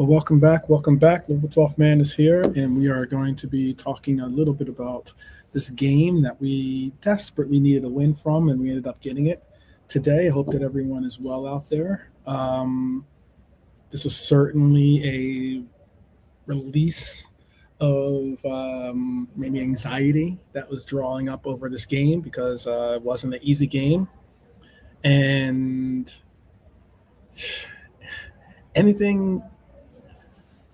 Well, welcome back. Welcome back. Liverpool 12th Man is here, and we are going to be talking a little bit about this game that we desperately needed a win from, and we ended up getting it today. I hope that everyone is well out there. This was certainly a release of maybe anxiety that was drawing up over this game because it wasn't an easy game. And anything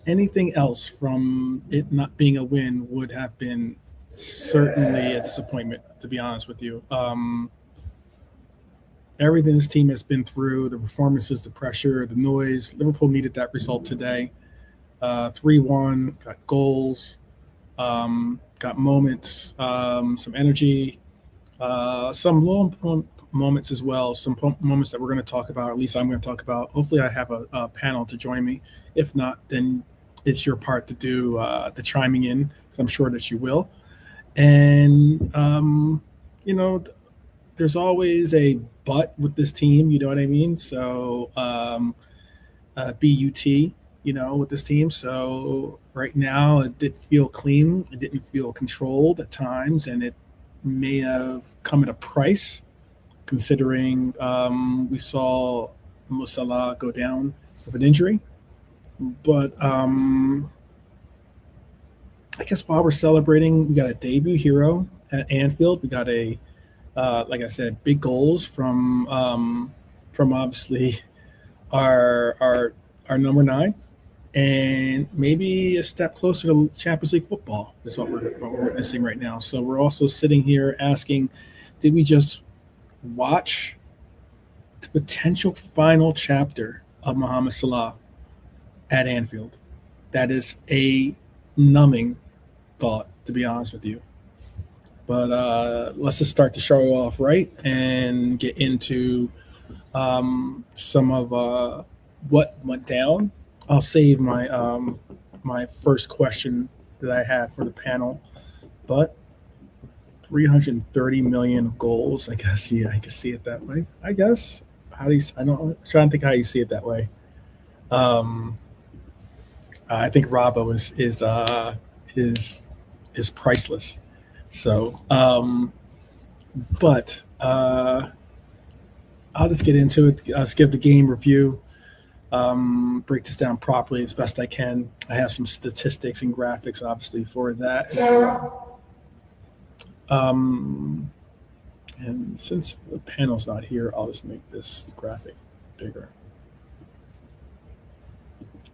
anything else from it not being a win would have been certainly a disappointment, to be honest with you. Everything this team has been through, the performances, the pressure, the noise, Liverpool needed that result today. 3-1, got goals, got moments, some energy, some low moments as well, some moments that we're going to talk about, or at least I'm going to talk about. Hopefully I have a panel to join me. If not, then it's your part to do the chiming in, because I'm sure that you will. And, there's always a but with this team, you know what I mean? So BUT, with this team. So right now it didn't feel clean. It didn't feel controlled at times, and it may have come at a price considering we saw Mohamed Salah go down with an injury. But I guess while we're celebrating, we got a debut hero at Anfield. We got like I said, big goals from obviously our number 9, and maybe a step closer to Champions League football is what we're witnessing right now. So we're also sitting here asking, did we just watch the potential final chapter of Mohamed Salah at Anfield? That is a numbing thought, to be honest with you. But let's just start the show off right and get into some of what went down. I'll save my first question that I had for the panel, but 330 million of goals. I guess, yeah, I can see it that way. I guess. I'm trying to think how you see it that way. I think Robbo is priceless. So, but I'll just get into it. I'll give the game review, break this down properly as best I can. I have some statistics and graphics, obviously, for that as well. And since the panel's not here, I'll just make this graphic bigger.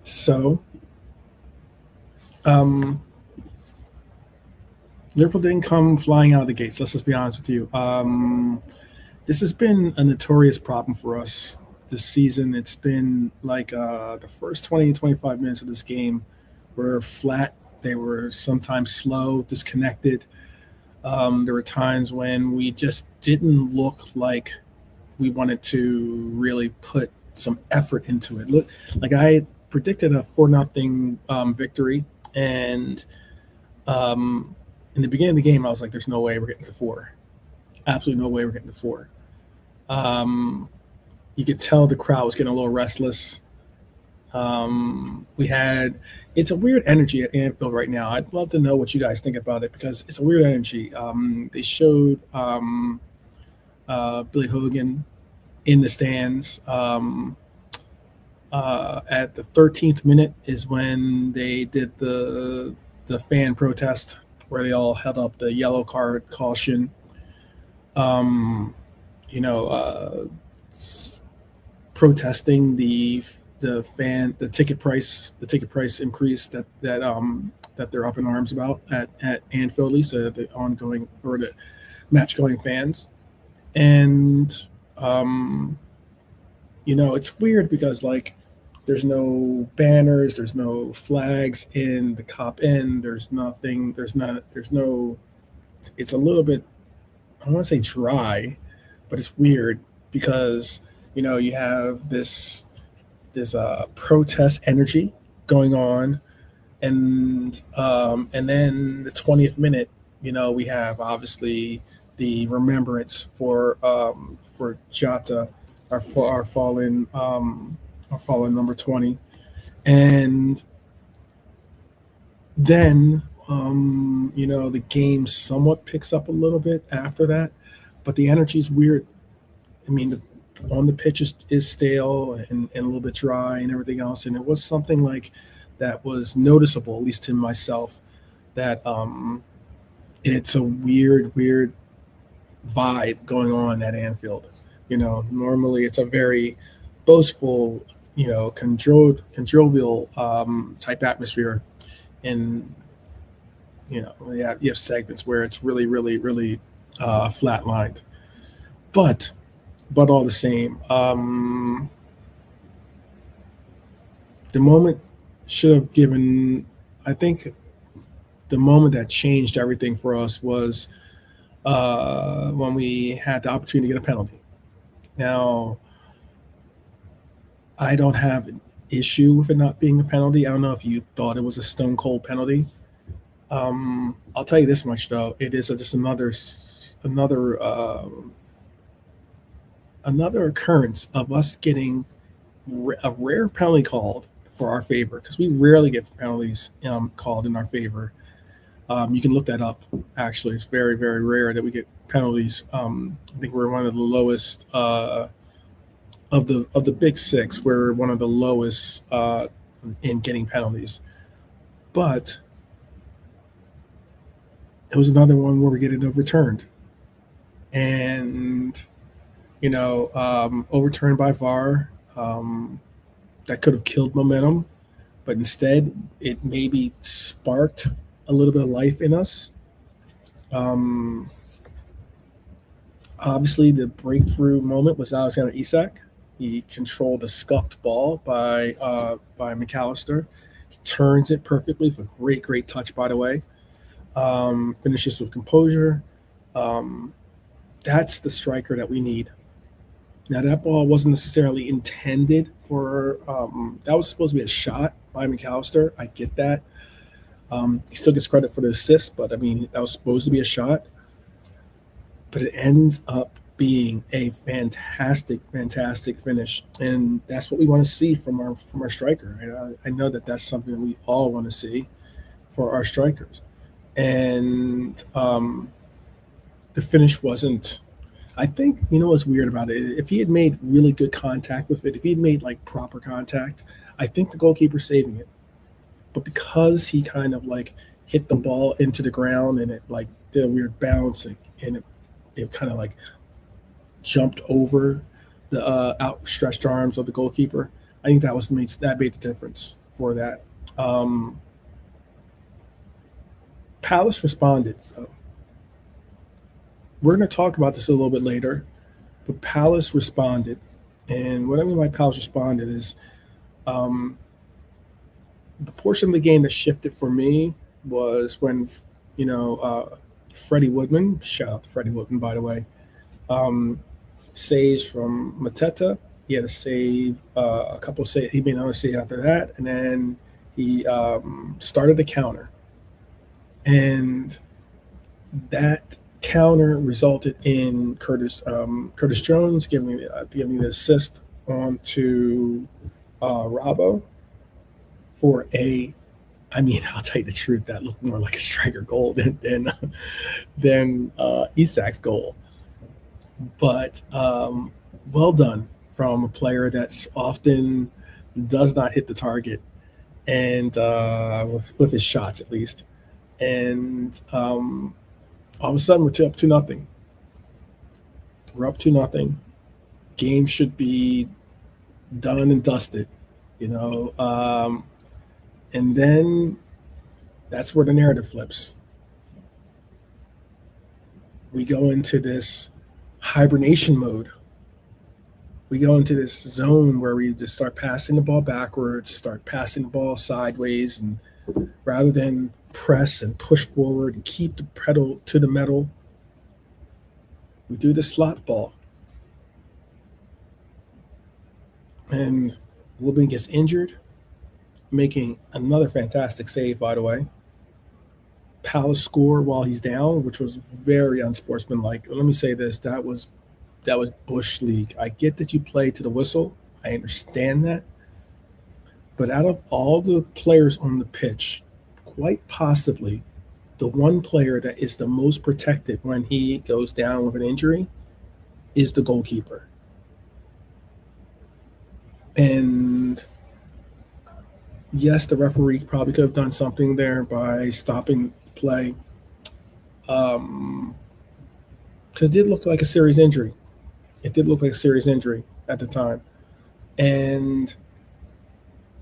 So, Liverpool didn't come flying out of the gates. Let's just be honest with you. This has been a notorious problem for us this season. It's been like the first 20, 25 minutes of this game were flat. They were sometimes slow, disconnected. There were times when we just didn't look like we wanted to really put some effort into it. Look, like I predicted a 4-0 victory, and in the beginning of the game, I was like, there's no way we're getting to 4. Absolutely no way we're getting to 4. You could tell the crowd was getting a little restless. It's a weird energy at Anfield right now. I'd love to know what you guys think about it, because it's a weird energy. They showed Billy Hogan in the stands. At the 13th minute is when they did the fan protest, where they all held up the yellow card caution. Protesting the ticket price increase that they're up in arms about at Anfield, at least the ongoing or the match going fans. And it's weird because like there's no banners, there's no flags in the Cop End, there's nothing, it's a little bit, I don't want to say dry, but it's weird because you have this protest energy going on, and then the 20th minute, we have obviously the remembrance for Jota, our fallen number 20, And then, the game somewhat picks up a little bit after that, but the energy is weird. I mean, on the pitch is stale and a little bit dry and everything else. And it was something like that was noticeable, at least to myself, that it's a weird vibe going on at Anfield. Normally it's a very boastful, conjovial type atmosphere, and you have segments where it's really flatlined, but all the same, the moment should have given. I think the moment that changed everything for us was when we had the opportunity to get a penalty. Now, I don't have an issue with it not being a penalty. I don't know if you thought it was a stone cold penalty. I'll tell you this much though: it is just another occurrence of us getting a rare penalty called for our favor, because we rarely get penalties called in our favor. You can look that up. Actually, it's very rare that we get penalties. I think we're one of the lowest of the big six. We're one of the lowest in getting penalties, but it was another one where we get it overturned, and overturned by VAR. That could have killed momentum, but instead it maybe sparked a little bit of life in us. Obviously, the breakthrough moment was Alexander Isak. He controlled a scuffed ball by McAllister. He turns it perfectly for great touch, by the way. Finishes with composure. That's the striker that we need. Now, that ball wasn't necessarily intended for that was supposed to be a shot by McAllister. I get that. He still gets credit for the assist, but I mean, that was supposed to be a shot. But it ends up being a fantastic finish, and that's what we want to see from our striker. I know that that's something that we all want to see for our strikers, and the finish wasn't. I think what's weird about it. If he had made really good contact with it, if he had made like proper contact, I think the goalkeeper's saving it. But because he kind of like hit the ball into the ground and it like did a weird bounce and it kind of like jumped over the outstretched arms of the goalkeeper, I think that made the difference for that. Palace responded, though. We're going to talk about this a little bit later, but Palace responded. And what I mean by Palace responded is the portion of the game that shifted for me was when, Freddie Woodman, shout out to Freddie Woodman, by the way, saves from Mateta. He had to save a couple of saves. He made another save after that. And then he started a counter. And that counter resulted in Curtis Jones giving the assist on to Robbo for I'll tell you the truth, that looked more like a striker goal than Isak's goal. But well done from a player that's often does not hit the target, and with his shots at least. And all of a sudden, we're up to nothing. We're up to nothing. Game should be done and dusted, and then that's where the narrative flips. We go into this hibernation mode. We go into this zone where we just start passing the ball backwards, start passing the ball sideways, and rather than press and push forward and keep the pedal to the metal, we do the slot ball. And Woodman gets injured, making another fantastic save, by the way. Palace score while he's down, which was very unsportsmanlike. Let me say this, that was Bush League. I get that you play to the whistle. I understand that. But out of all the players on the pitch, quite possibly the one player that is the most protected when he goes down with an injury is the goalkeeper. And yes, the referee probably could have done something there by stopping play. Because it did look like a serious injury. It did look like a serious injury at the time. And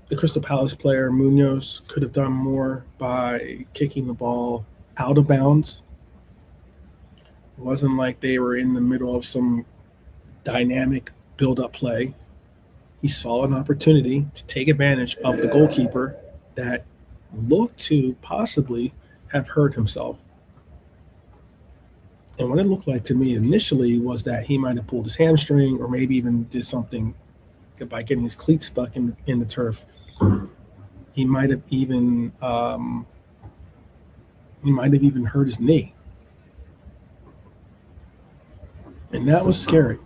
the Crystal Palace player, Munoz, could have done more by kicking the ball out of bounds. It wasn't like they were in the middle of some dynamic build-up play. He saw an opportunity to take advantage of the goalkeeper that looked to possibly have hurt himself. And what it looked like to me initially was that he might have pulled his hamstring or maybe even did something by getting his cleat stuck in the turf. He might have even hurt his knee. And that was scary.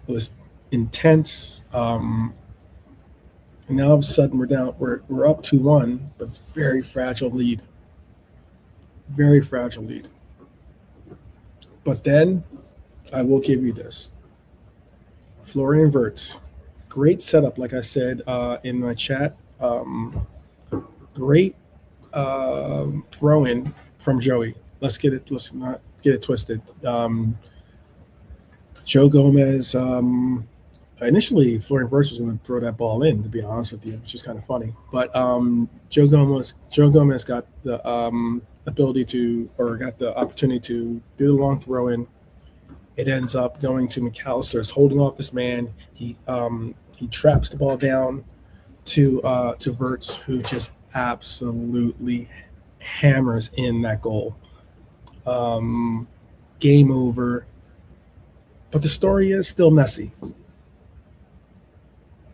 It was intense. And now all of a sudden we're up 2-1, but it's a very fragile lead. Very fragile lead. But then I will give you this. Florian Wirtz, great setup, like I said in my chat. Great throw-in from Joey. Let's not get it twisted. Joe Gomez. Initially, Florian Wirtz was going to throw that ball in. To be honest with you, which is kind of funny. But Joe Gomez got the got the opportunity to do the long throw in. It ends up going to McAllister's holding off his man. He traps the ball down to Wirtz, who just absolutely hammers in that goal. Game over. But the story is still messy.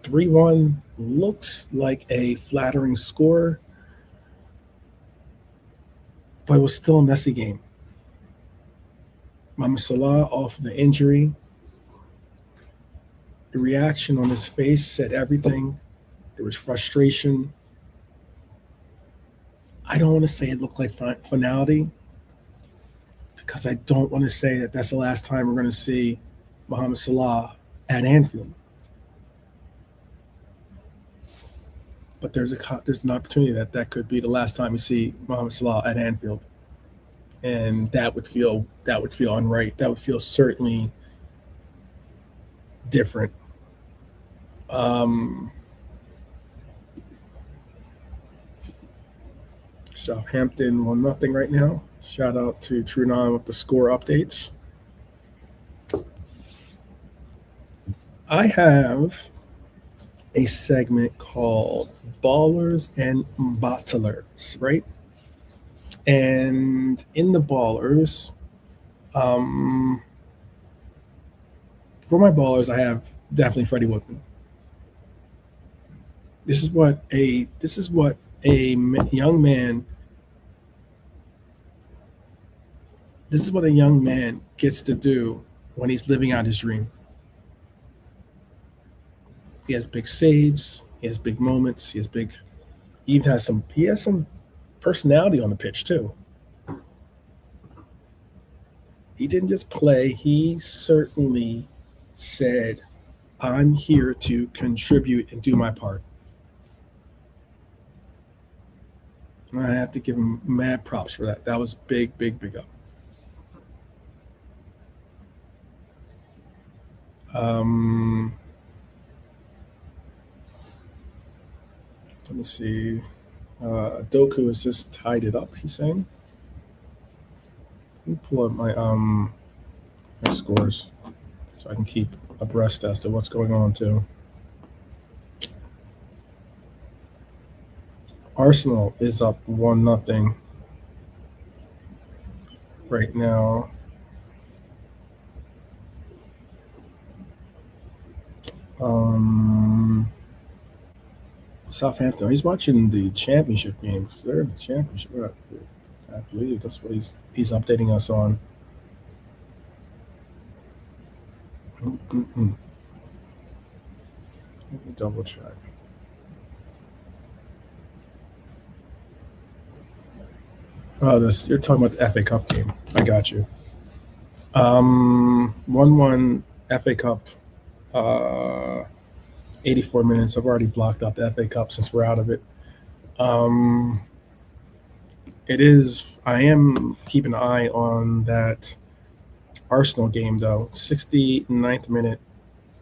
3-1 looks like a flattering score, but it was still a messy game. Mohamed Salah off of the injury. The reaction on his face said everything. There was frustration. I don't want to say it looked like finality because I don't want to say that that's the last time we're going to see Mohamed Salah at Anfield. But there's an opportunity that could be the last time we see Mohamed Salah at Anfield, and that would feel unright. That would feel certainly different. Southampton 1-0 right now. Shout out to Trunon with the score updates. I have a segment called Ballers and Bottlers, right? And in the Ballers, for my Ballers, I have definitely Freddie Woodman. This is what a young man gets to do when he's living out his dream. He has big saves. He has big moments. He has some personality on the pitch too. He didn't just play. He certainly said, "I'm here to contribute and do my part." And I have to give him mad props for that. That was big up. Let me see. Doku has just tied it up, he's saying. Let me pull up my scores so I can keep abreast as to what's going on too. Arsenal is up 1-0 right now. Southampton. He's watching the championship games. They're in the championship. I believe that's what he's updating us on. Let me double check. Oh, this you're talking about the FA Cup game. I got you. 1-1 FA Cup. 84 minutes. I've already blocked out the FA Cup since we're out of it. It is. I am keeping an eye on that Arsenal game though. 69th minute.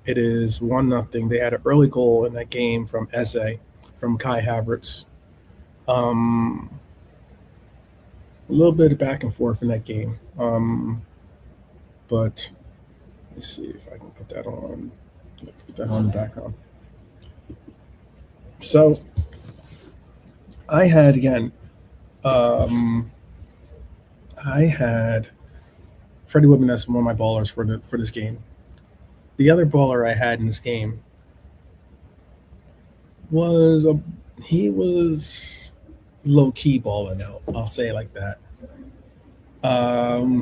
It is 1-0. They had an early goal in that game from Eze, from Kai Havertz. A little bit of back and forth in that game. But let's see if I can put that on. Put that on the background. So I had again. I had Freddie Woodman as one of my ballers for this game. The other baller I had in this game was he was low key balling out. I'll say it like that.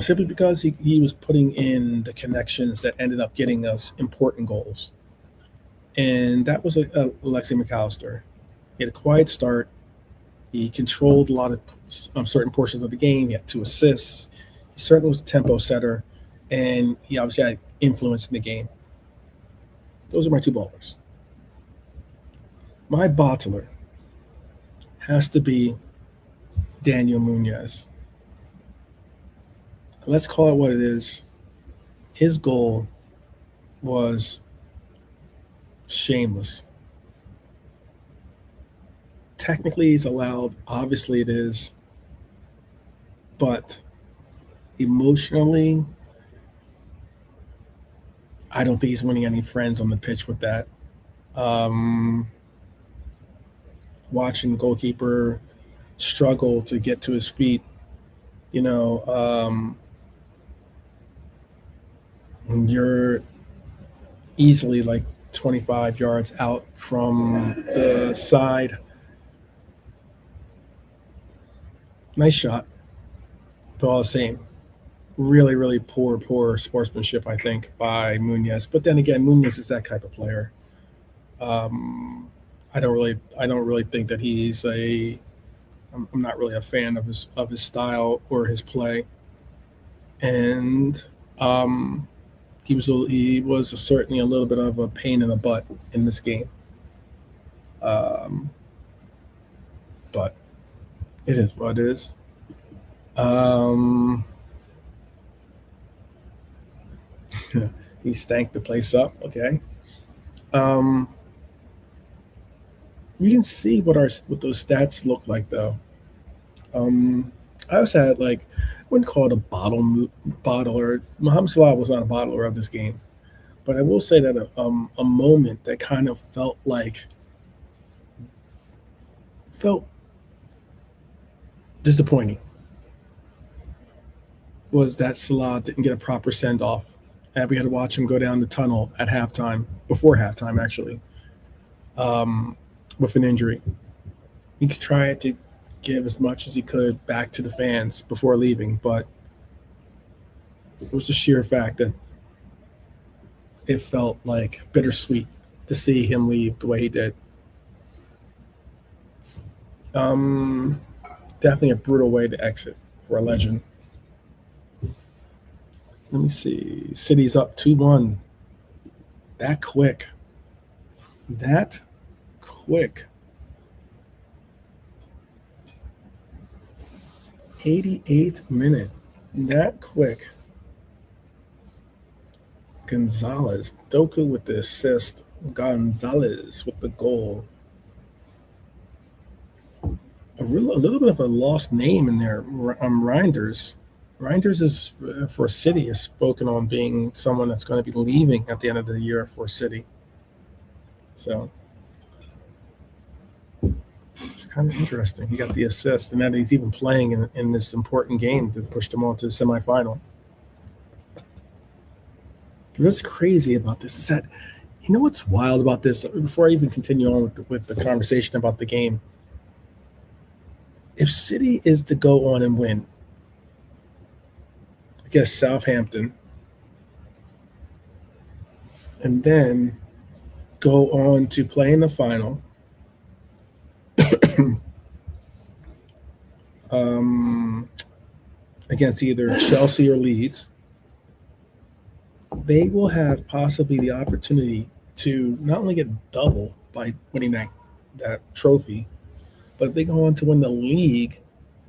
Simply because he was putting in the connections that ended up getting us important goals, and that was Alexi McAllister. He had a quiet start. He controlled a lot of certain portions of the game. He had 2 assists. He certainly was a tempo setter, and he obviously had influence in the game. Those are my 2 ballers. My bottler has to be Daniel Munoz. Let's call it what it is. His goal was shameless. Technically, it's allowed. Obviously, it is. But emotionally, I don't think he's winning any friends on the pitch with that. Watching the goalkeeper struggle to get to his feet, you're easily like 25 yards out from the side. Nice shot, but all the same, really, really poor sportsmanship, I think, by Munoz. But then again, Munoz is that type of player. I don't really think that he's I'm not really a fan of his style or his play, and he was certainly a little bit of a pain in the butt in this game. But it is what it is. He stank the place up. Okay. You can see what those stats look like though. I also had I wouldn't call it a bottler. Mohamed Salah was not a bottler of this game, but I will say that a moment that kind of felt disappointing was that Salah didn't get a proper send off, and we had to watch him go down the tunnel at halftime, before halftime actually, with an injury. He tried to give as much as he could back to the fans before leaving, but it was the sheer fact that it felt like bittersweet to see him leave the way he did. Definitely a brutal way to exit for a legend. Let me see. City's up 2-1. That quick. 88th minute. That quick. Gonzalez. Doku with the assist. Gonzalez with the goal. A little bit of a lost name in there. Reinders. Reinders is for City is spoken on being someone that's going to be leaving at the end of the year for City. So it's kind of interesting. He got the assist, and that he's even playing in this important game that pushed him on to the semifinal. What's crazy about this is that, what's wild about this? Before I even continue on with the conversation about the game, if City is to go on and win against Southampton, and then go on to play in the final um, against either Chelsea or Leeds, they will have possibly the opportunity to not only get double by winning that trophy, but if they go on to win the league,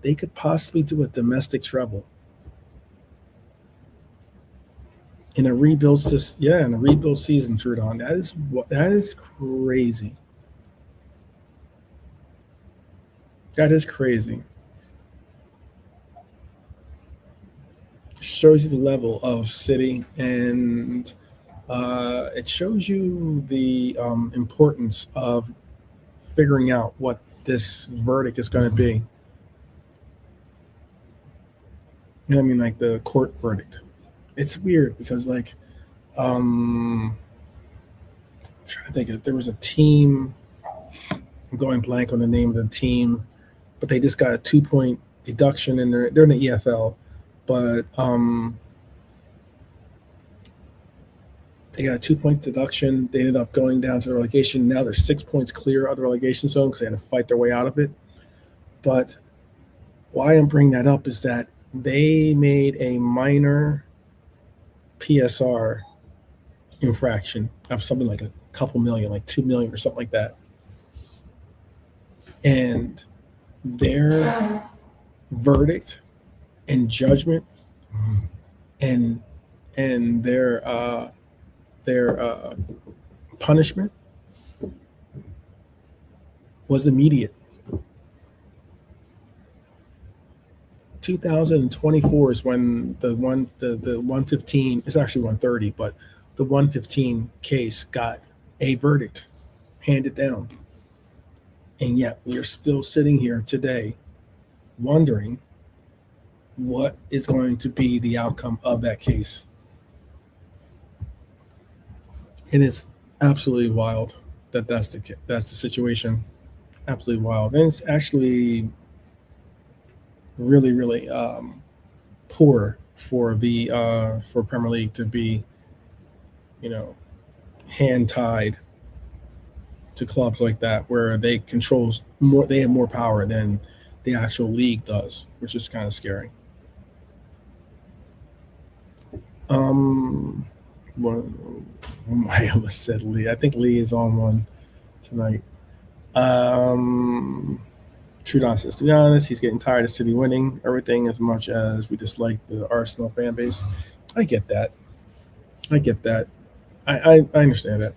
they could possibly do a domestic treble in a rebuild. Yeah, in a rebuild season, Trudon. That is crazy. That is crazy. Shows you the level of City, and it shows you the importance of figuring out what this verdict is going to be. You know what I mean? Like the court verdict. It's weird because, like, I'm trying to think if there was a team. I'm going blank on the name of the team, but they just got a 2 point deduction in they're in the EFL, but they got a 2 point deduction. They ended up going down to the relegation. Now they're 6 points clear of the relegation zone because they had to fight their way out of it. But why I'm bringing that up is that they made a minor PSR infraction of something like a couple million, like 2 million or something like that. And their verdict and judgment and their punishment was immediate. 2024 is when the 115, it's actually 130, but the 115 case got a verdict handed down. And yet we are still sitting here today wondering what is going to be the outcome of that case. It is absolutely wild that's the situation. Absolutely wild. And it's actually really, really poor for the for Premier League to be, hand tied to clubs like that, where they have more power than the actual league does, which is kind of scary. Um, well, I almost said Lee. I think Lee is on one tonight. Um, Trudon says, to be honest, he's getting tired of City winning everything as much as we dislike the Arsenal fan base. I get that. I get that. I understand that.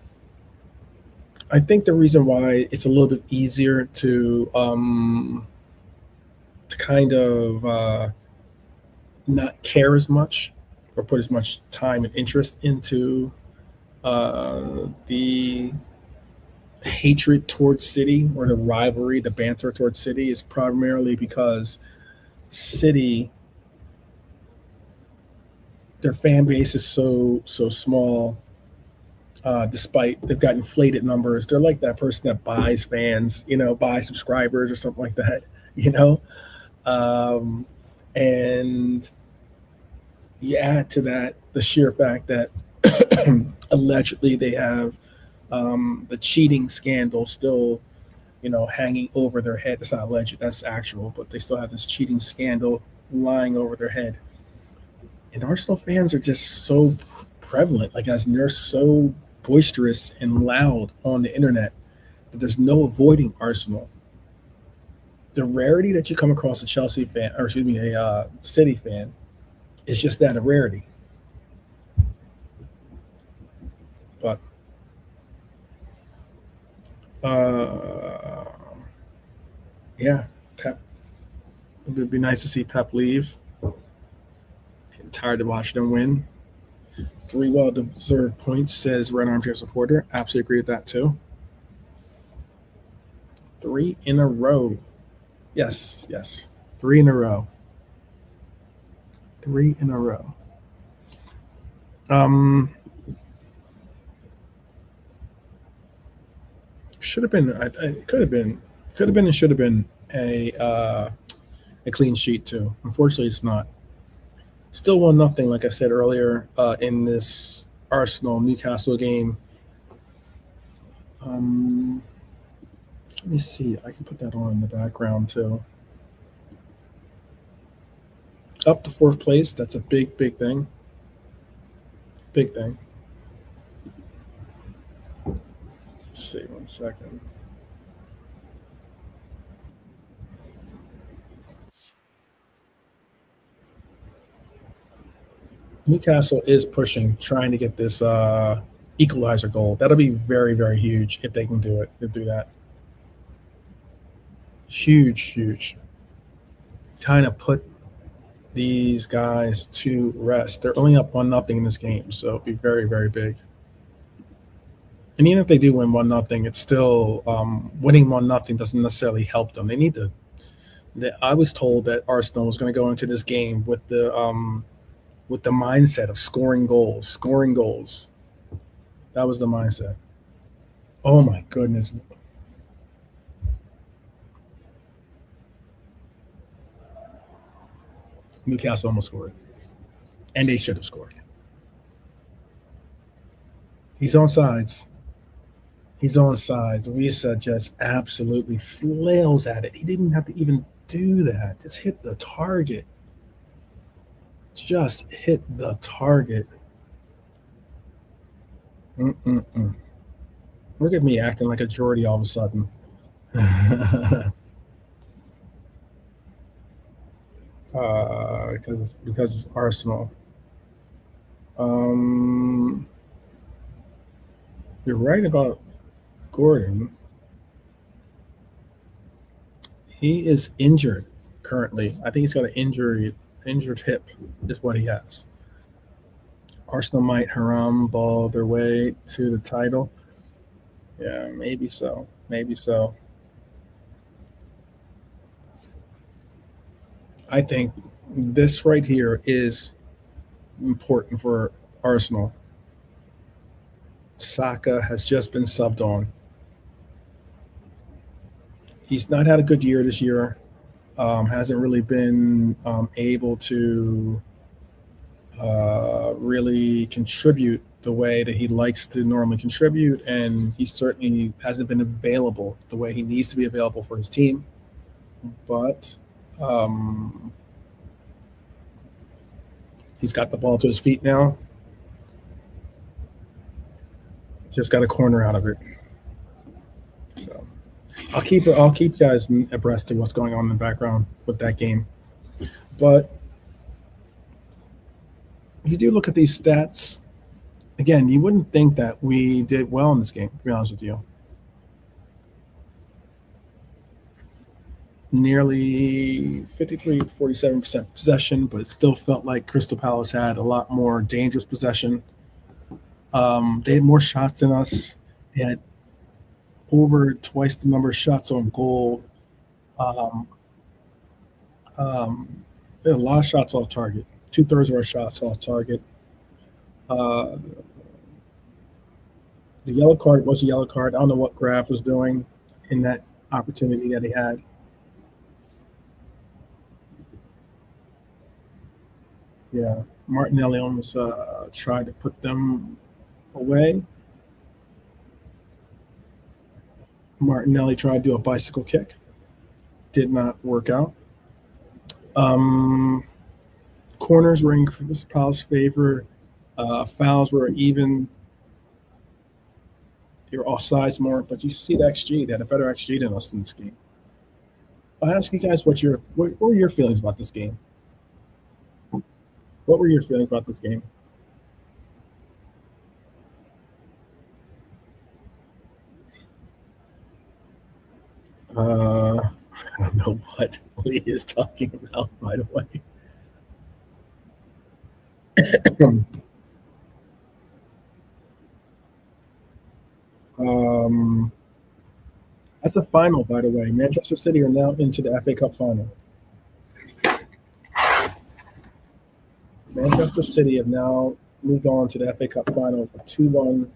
I think the reason why it's a little bit easier to kind of not care as much or put as much time and interest into the hatred towards City or the rivalry, the banter towards City is primarily because City, their fan base is so small. Despite they've got inflated numbers, they're like that person that buys fans, buys subscribers or something like that, you know. And you add to that the sheer fact that allegedly they have the cheating scandal still, hanging over their head. That's not alleged, that's actual, but they still have this cheating scandal lying over their head. And Arsenal fans are just so prevalent, like as they're so boisterous and loud on the internet that there's no avoiding Arsenal. The rarity that you come across a Chelsea fan, or excuse me, a City fan, is just that, a rarity. But uh, yeah, Pep. It would be nice to see Pep leave. I'm tired of watching them win. 3 well-deserved points, says Red Armchair Supporter. Absolutely agree with that too. 3 in a row. Yes. 3 in a row. 3 in a row. Should have been. It could have been. And should have been a clean sheet too. Unfortunately, it's not. Still 1-0, like I said earlier, in this Arsenal Newcastle game. Let me see. I can put that on in the background too. Up to fourth place. That's a big, big thing. Big thing. Let's see, 1 second. Newcastle is pushing, trying to get this equalizer goal. That'll be very, very huge if they can do it. They'll do that. Huge, huge. Kind of put these guys to rest. They're only up 1-0 in this game, so it'll be very, very big. And even if they do win 1-0, it's still winning 1-0 doesn't necessarily help them. They need to. I was told that Arsenal was going to go into this game with the mindset of scoring goals, scoring goals. That was the mindset. Oh my goodness. Newcastle almost scored. And they should have scored. He's on sides. He's on sides. Risa just absolutely flails at it. He didn't have to even do that. Just hit the target. Just hit the target. Mm-mm-mm. Look at me acting like a Geordie all of a sudden. Because it's Arsenal. Um, you're right about Gordon. He is injured currently. I think he's got an injured hip, is what he has. Arsenal might haram ball their way to the title. Yeah, maybe so. Maybe so. I think this right here is important for Arsenal. Saka has just been subbed on. He's not had a good year this year. Hasn't really been able to really contribute the way that he likes to normally contribute, and he certainly hasn't been available the way he needs to be available for his team. But he's got the ball to his feet now. Just got a corner out of it. So I'll keep you guys abreast of what's going on in the background with that game. But if you do look at these stats, again, you wouldn't think that we did well in this game, to be honest with you. Nearly 53 to 47% possession, but it still felt like Crystal Palace had a lot more dangerous possession. They had more shots than us. They had over twice the number of shots on goal. Um, they had a lot of shots off target. 2/3 of our shots off target. Uh, the yellow card was a yellow card. I don't know what Graf was doing in that opportunity that he had. Yeah, Martinelli almost tried to put them away. Martinelli tried to do a bicycle kick. Did not work out. Um, Corners were in Crystal Palace favor. Fouls were even. They were offsides more, but you see the XG. They had a better XG than us in this game. I'll ask you guys what were your feelings about this game? What were your feelings about this game? Uh, I don't know what Lee is talking about, by the way. um, that's a final, by the way. Manchester City are now into the FA Cup final. Manchester City have now moved on to the FA Cup final for 2-1.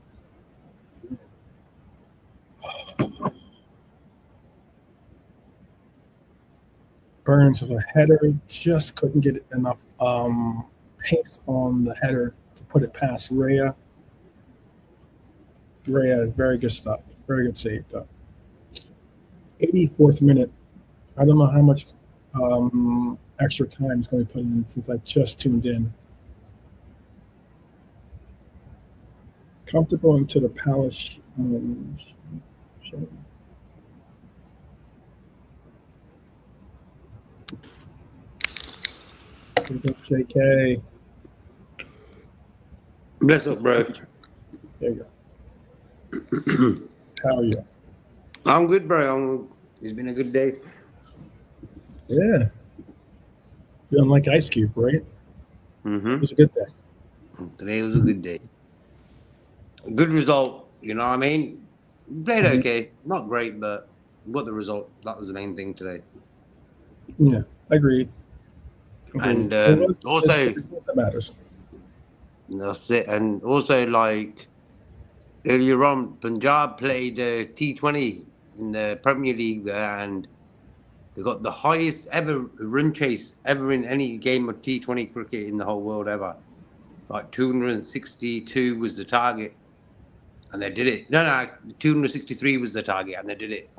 Burns with a header, just couldn't get enough pace on the header to put it past Raya. Raya, very good stop, very good save though. 84th minute. I don't know how much. extra time is going to be put in since I just tuned in. Comfortable into the Palace. JK. Bless up, bro. There you go. How are you? I'm good, bro. It's been a good day. Yeah. Feeling like Ice Cube, right? Mm-hmm. It was a good day. Today was a good day. Good result, you know what I mean? Played okay. Not great, but got the result. That was the main thing today. Yeah, agreed. And also, that matters. That's it. And also, like, earlier on, Punjab played T20 in the Premier League there, and they got the highest ever run chase ever in any game of T20 cricket in the whole world ever. Like 262 was the target, and they did it. No, 263 was the target, and they did it.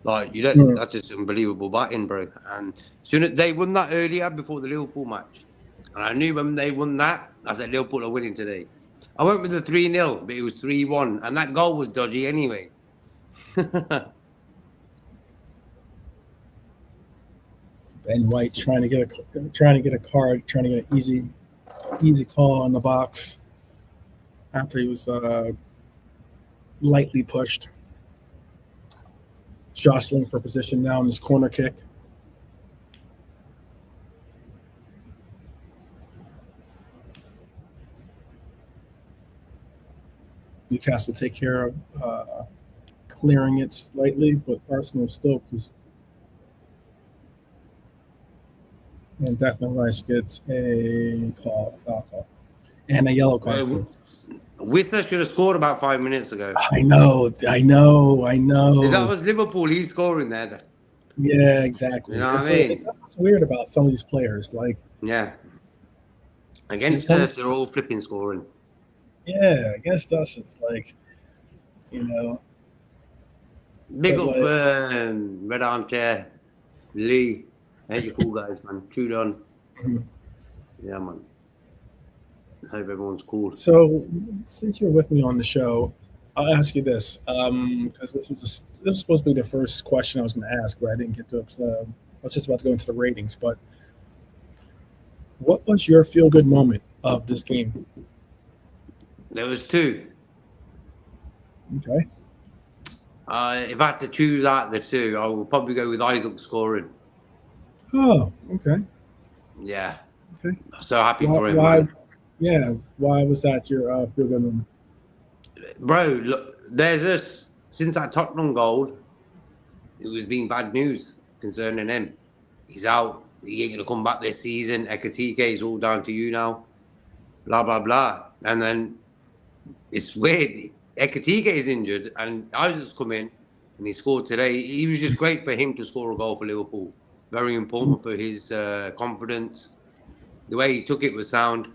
Like, you don't. That's just unbelievable batting, bro. And soon as they won that earlier before the Liverpool match, and I knew when they won that, I said Liverpool are winning today. I went with the 3-0, but it was 3-1, and that goal was dodgy anyway. Ben White trying to get a card, trying to get an easy call on the box after he was lightly pushed, jostling for position now in this corner kick. Newcastle take care of clearing it slightly, but Arsenal still and Declan Rice gets a foul call, and a yellow card. Whistler should have scored about 5 minutes ago. I know. If that was Liverpool, he's scoring there. Yeah, exactly. You know what I mean? That's what's weird about some of these players. Like, yeah, against us, they're all flipping scoring. Yeah, against us, it's like, you know. Big up Red Armchair, Lee. Hey, you cool guys, man. Chewed on. Yeah, man. Hope everyone's cool. So, since you're with me on the show, I'll ask you this, because this was supposed to be the first question I was going to ask, but I didn't get to it. I was just about to go into the ratings. But what was your feel-good moment of this game? There was two. Okay. If I had to choose out the two, I would probably go with Isak scoring. Oh, okay. Yeah. Okay. So happy for him. Why? Yeah. Why was that your feel-good moment? Bro, look, there's us. Since that Tottenham goal, it was been bad news concerning him. He's out. He ain't going to come back this season. Ekatike is all down to you now. Blah, blah, blah. And then it's weird. Ekatike is injured, and Isak's come in, and he scored today. He was just great for him to score a goal for Liverpool. Very important for his confidence. The way he took it was sound.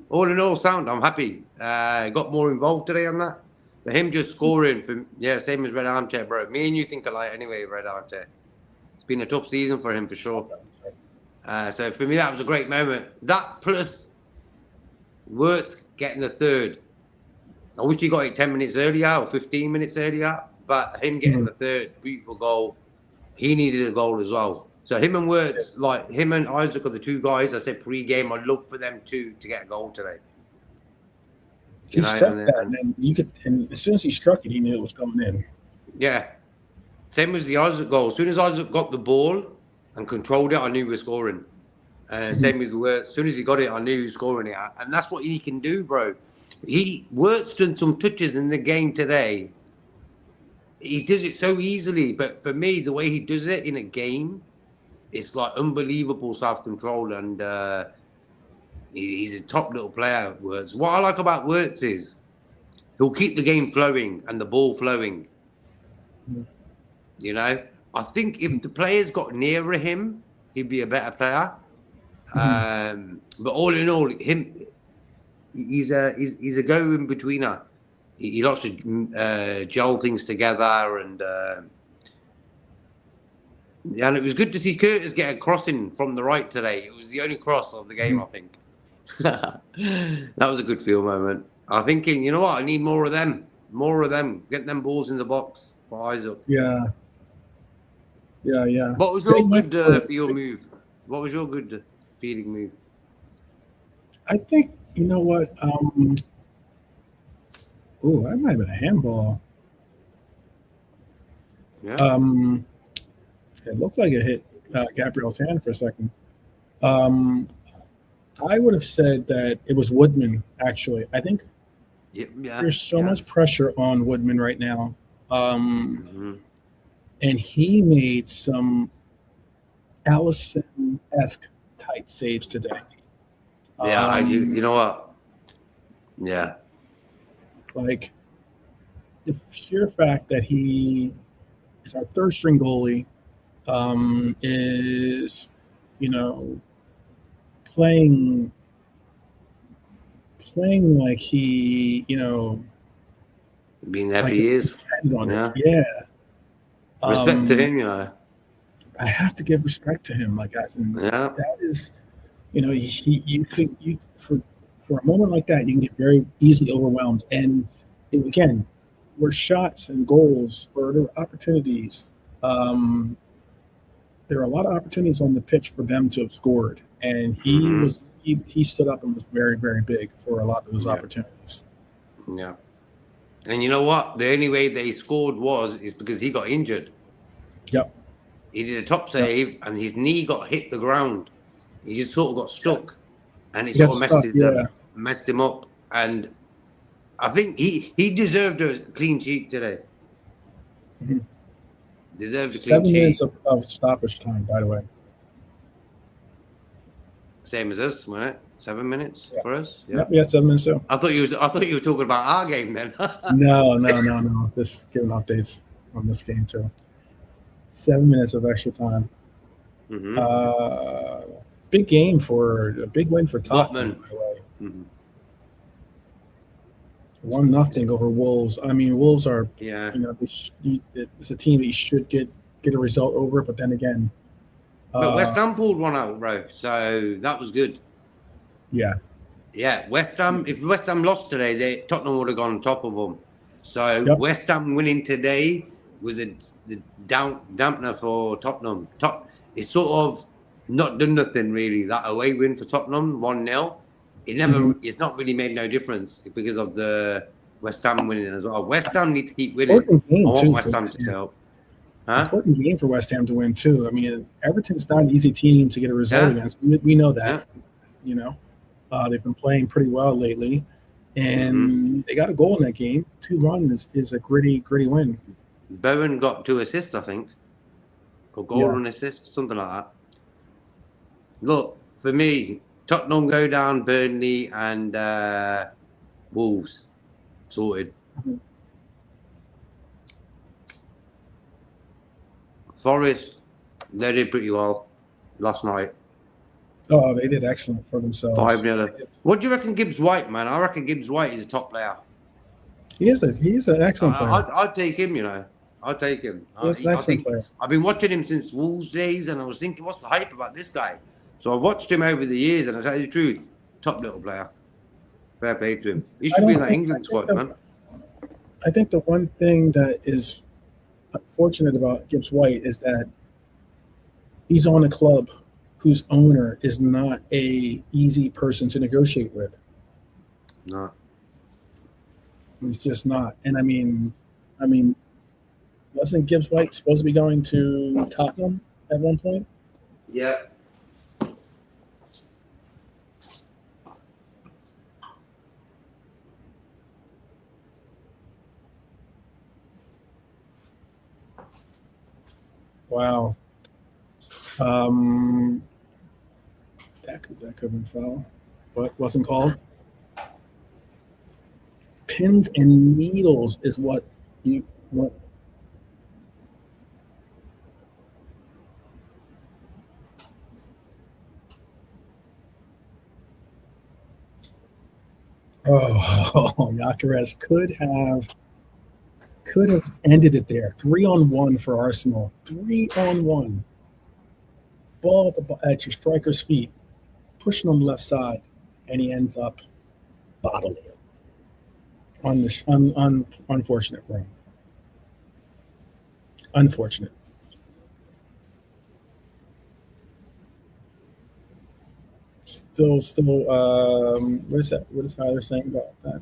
All in all, sound. I'm happy. Got more involved today on that. For him just scoring, same as Red Armchair, bro. Me and you think alike anyway, Red Armchair. It's been a tough season for him, for sure. So for me, that was a great moment. That plus Wirtz getting the third. I wish he got it 10 minutes earlier or 15 minutes earlier, but him getting the third, beautiful goal, he needed a goal as well. So him and Wirtz, like him and Isak are the two guys I said pre-game, I'd love for them to get a goal today. He struck that, and as soon as he struck it, he knew it was coming in. Yeah. Same as the Isak goal. As soon as Isak got the ball and controlled it, I knew he was scoring. Same as Wirtz. As soon as he got it, I knew he was scoring it. And that's what he can do, bro. Wirtz done some touches in the game today. He does it so easily, but for me, the way he does it in a game, it's like unbelievable self-control, and he's a top little player, Wirtz. What I like about Wirtz is he'll keep the game flowing and the ball flowing. You know, I think if the players got nearer him, he'd be a better player. But all in all, he's a go-in-betweener. He likes to gel things together, and Yeah, and it was good to see Curtis get a crossing from the right today. It was the only cross of the game, I think. That was a good field moment. I'm thinking, you know what? I need more of them. More of them. Get them balls in the box for Isak. Yeah. What was your good field move? What was your good fielding move? I think, you know what? That might have been a handball. Yeah. It looked like it hit Gabriel's hand for a second. I would have said that it was Woodman, actually. I think there's so much pressure on Woodman right now. And he made some Allison-esque type saves today. Yeah, you know what? Yeah. Like, the sheer fact that he is our third string goalie, is, playing like he, being there for years. Yeah. Respect to him, I have to give respect to him, that is, for a moment like that, you can get very easily overwhelmed. And again, were shots and goals or there were opportunities. There are a lot of opportunities on the pitch for them to have scored, and he stood up and was very, very big for a lot of those opportunities. Yeah, and you know what? The only way they scored is because he got injured. Yep. He did a top save, and his knee got hit the ground. He just sort of got stuck, and it sort of messed him up. And I think he deserved a clean sheet today. Mm-hmm. Deserved a clean sheet. 7 minutes of stoppage time, by the way. Same as us, wasn't it? 7 minutes for us. Yeah. Yep, 7 minutes too. I thought you were talking about our game then. No. Just giving updates on this game too. 7 minutes of extra time. Big game a big win for Tottenham, by the way. 1-0 over Wolves. I mean, Wolves are, it's a team that you should get a result over, but then again. But West Ham pulled one out, bro. So that was good. Yeah. Yeah, West Ham. If West Ham lost today, Tottenham would have gone on top of them. So West Ham winning today was the dampener for Tottenham. It's sort of not done nothing really. That away win for Tottenham, 1-0. It's not really made no difference because of the West Ham winning as well. West Ham need to keep winning. I want West Ham to help. Important game for West Ham to win too. I mean, Everton's not an easy team to get a result against. We know that. They've been playing pretty well lately, and they got a goal in that game. 2-1 is a gritty win. Bowen got 2 assists, I think, or goal and assist, something like that. Look, for me, Tottenham go down, Burnley and Wolves sorted. Forest, they did pretty well last night. Oh, they did excellent for themselves. 5-0. What do you reckon, Gibbs White, man? I reckon Gibbs White is a top player. He's an excellent player. I'd take him, I'd take him. He's an excellent player. I've been watching him since Wolves days, and I was thinking, what's the hype about this guy? So I watched him over the years, and I tell you the truth, top little player. Fair play to him. He should be in that England squad, man. I think the one thing that is unfortunate about Gibbs White is that he's on a club whose owner is not a easy person to negotiate with. No. He's just not. And I mean, wasn't Gibbs White supposed to be going to Tottenham at one point? Yeah. Wow. That could have been foul, but wasn't called. Pins and needles is what you want. Oh, Gyökeres could have ended it there. 3-on-1 for Arsenal. 3-on-1. ball at your striker's feet, pushing on the left side, and he ends up bottling it. On this unfortunate for him. Unfortunate. Still. What is that? What is Tyler saying about that?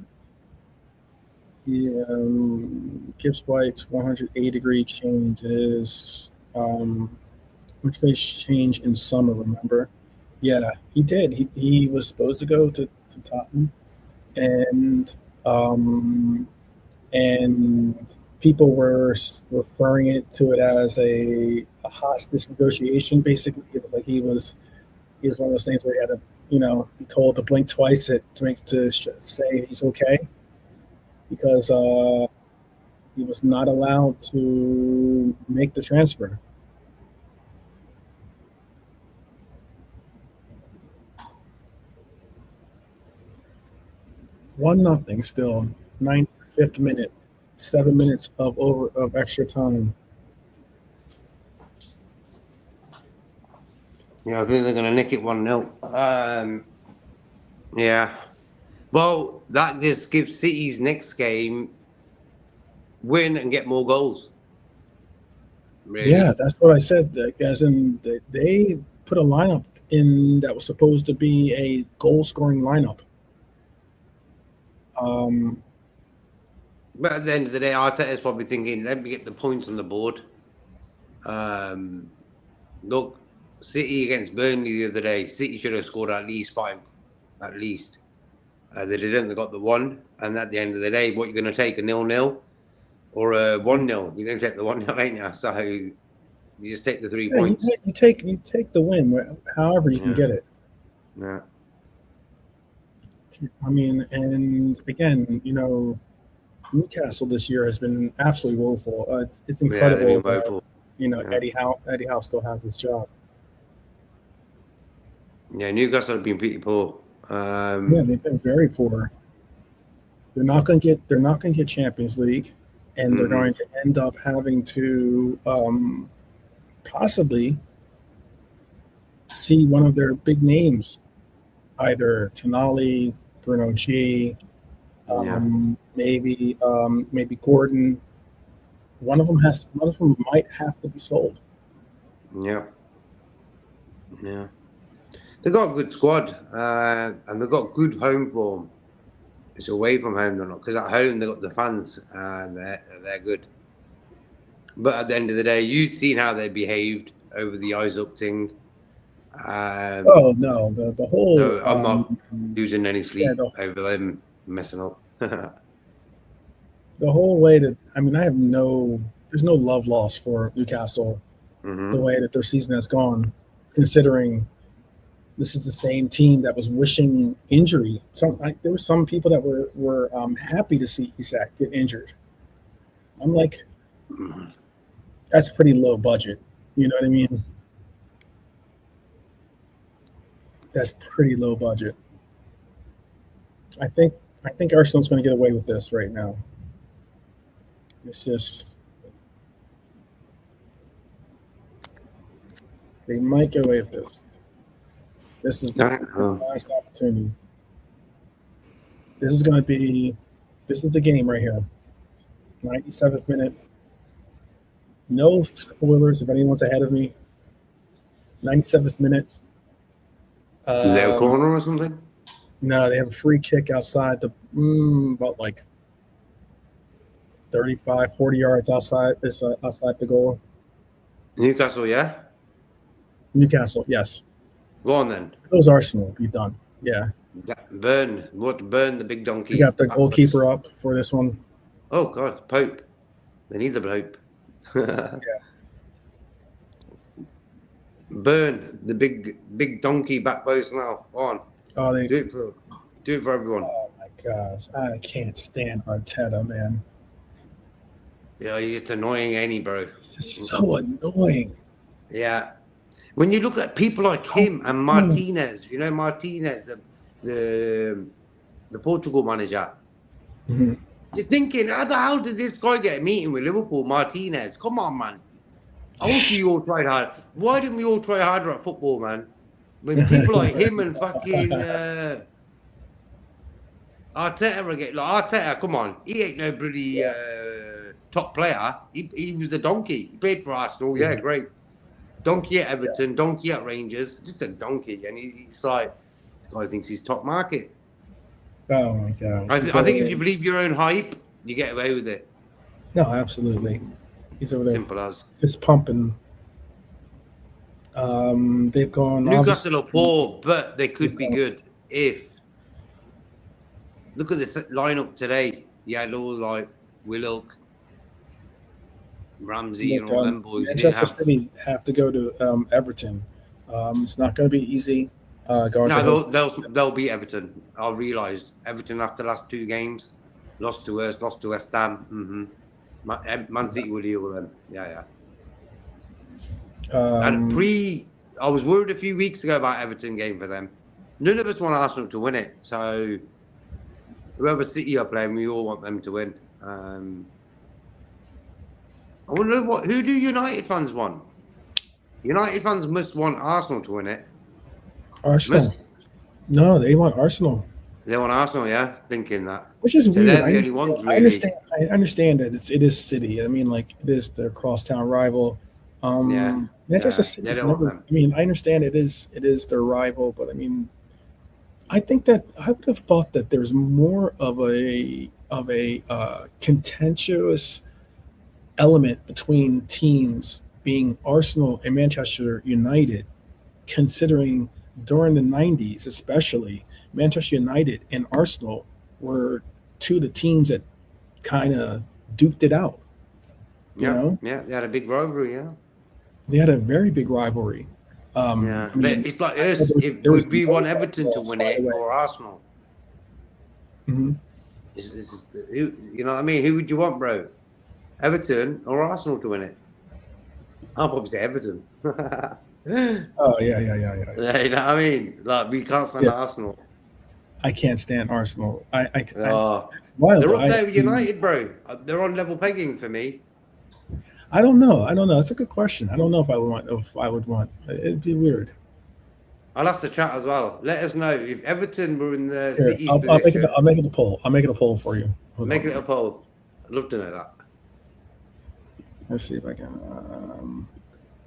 Gibbs White's 180-degree change is which they change in summer. Remember? Yeah, he did. He was supposed to go to Tottenham, and people were referring to it as a hostage negotiation. Basically, like he was one of those things where he had to, be told to blink twice to say he's okay, because he was not allowed to make the transfer. One nothing still. 95th minute. 7 minutes of extra time. Yeah, I think they're going to nick it 1-0. Yeah. Well, that just gives City's next game win and get more goals. Really. Yeah, that's what I said. As in, they put a lineup in that was supposed to be a goal-scoring lineup. But at the end of the day, Arteta's probably thinking, let me get the points on the board. Look, City against Burnley the other day, City should have scored at least 5. At least. They didn't. They got the 1. And at the end of the day, what you're going to take, a 0-0 or a 1-0? You're going to take the 1-0, ain't you? So you just take the 3 points. You take the win, however you can get it. Yeah. I mean, and again, Newcastle this year has been absolutely woeful. It's incredible. Eddie Howe still has his job. Yeah, Newcastle have been pretty poor. They've been very poor. They're not going to get Champions League, and they're going to end up having to possibly see one of their big names, either Tonali, Bruno G, maybe Gordon. One of them might have to be sold. Yeah. They've got a good squad, and they've got good home form. It's away from home they're not, because at home they've got the fans, and they're good. But at the end of the day, you've seen how they behaved over the Isak thing. Oh no, the whole. So I'm not losing any sleep over them messing up. The whole way that I have there's no love lost for Newcastle. The way that their season has gone, considering this is the same team that was wishing injury. There were some people that were happy to see Isak get injured. I'm like, that's pretty low budget. You know what I mean? That's pretty low budget. I think Arsenal's going to get away with this right now. It's just they might get away with this. This is the last opportunity. This is the game right here. 97th minute. No spoilers if anyone's ahead of me. 97th minute. Is there a corner or something? No, they have a free kick outside about like 35, 40 yards outside. It's outside the goal. Newcastle, yeah? Newcastle, yes. Go on then. If it was Arsenal, be done. Yeah. Burn the big donkey. We got the goalkeeper up for this one. Oh God, Pope. They need the Pope. Yeah. Burn the big donkey back post now. Go on. Oh, they do it for everyone. Oh my gosh, I can't stand Arteta, man. Yeah, he's just annoying, ain't he, bro? It's just so annoying. Yeah. When you look at people like him and Martinez, Martinez, the Portugal manager, you're thinking, how the hell did this guy get a meeting with Liverpool? Martinez, come on, man. I wish we all tried hard. Why didn't we all try harder at football, man? When people like him and fucking Arteta again, like Arteta, come on, he ain't no bloody top player. He was a donkey. He played for Arsenal, yeah, great. Donkey at Everton, donkey at Rangers, just a donkey, and he's like, this guy thinks he's top market. Oh my god! I think if you believe your own hype, you get away with it. No, absolutely. He's over there. Simple as. Fist pumping. They've gone. Newcastle are poor, but they could be good if. Look at the lineup today. Yeah, all like Willock, Ramsey, and all them boys. Manchester City have to go to Everton. It's not going to be easy. They'll beat Everton. I realised Everton after the last 2 games lost to us, lost to West Ham. Man City will deal with them. Yeah. And I was worried a few weeks ago about Everton game for them. None of us want Arsenal to win it, so whoever City are playing, we all want them to win. I wonder who do United fans want? United fans must want Arsenal to win it. Arsenal? No, they want Arsenal. They want Arsenal, yeah, thinking that. Which is weird. They're the only ones, really. I understand that it is City. I mean, like it is their crosstown rival. Manchester City. I understand it is their rival, but I mean, I think that I would have thought that there's more of a contentious element between teams being Arsenal and Manchester United, considering during the 90s, especially Manchester United and Arsenal were 2 of the teams that kind of duked it out. You know? Yeah, they had a big rivalry. Yeah, they had a very big rivalry. I mean, it's like us. If we want Everton to win it or Arsenal, mm-hmm. You know what I mean? Who would you want, bro? Everton or Arsenal to win it? I'll probably say Everton. Oh yeah. You know what I mean? Like we can't stand Arsenal. I can't stand Arsenal. It's wild. They're up there with United, bro. They're on level pegging for me. I don't know. It's a good question. I don't know if I would want. It'd be weird. I'll ask the chat as well. Let us know if Everton were in the City's I'll make it a poll. I'll make it a poll for you. Make it a poll. I'd love to know that. Let's see if I can.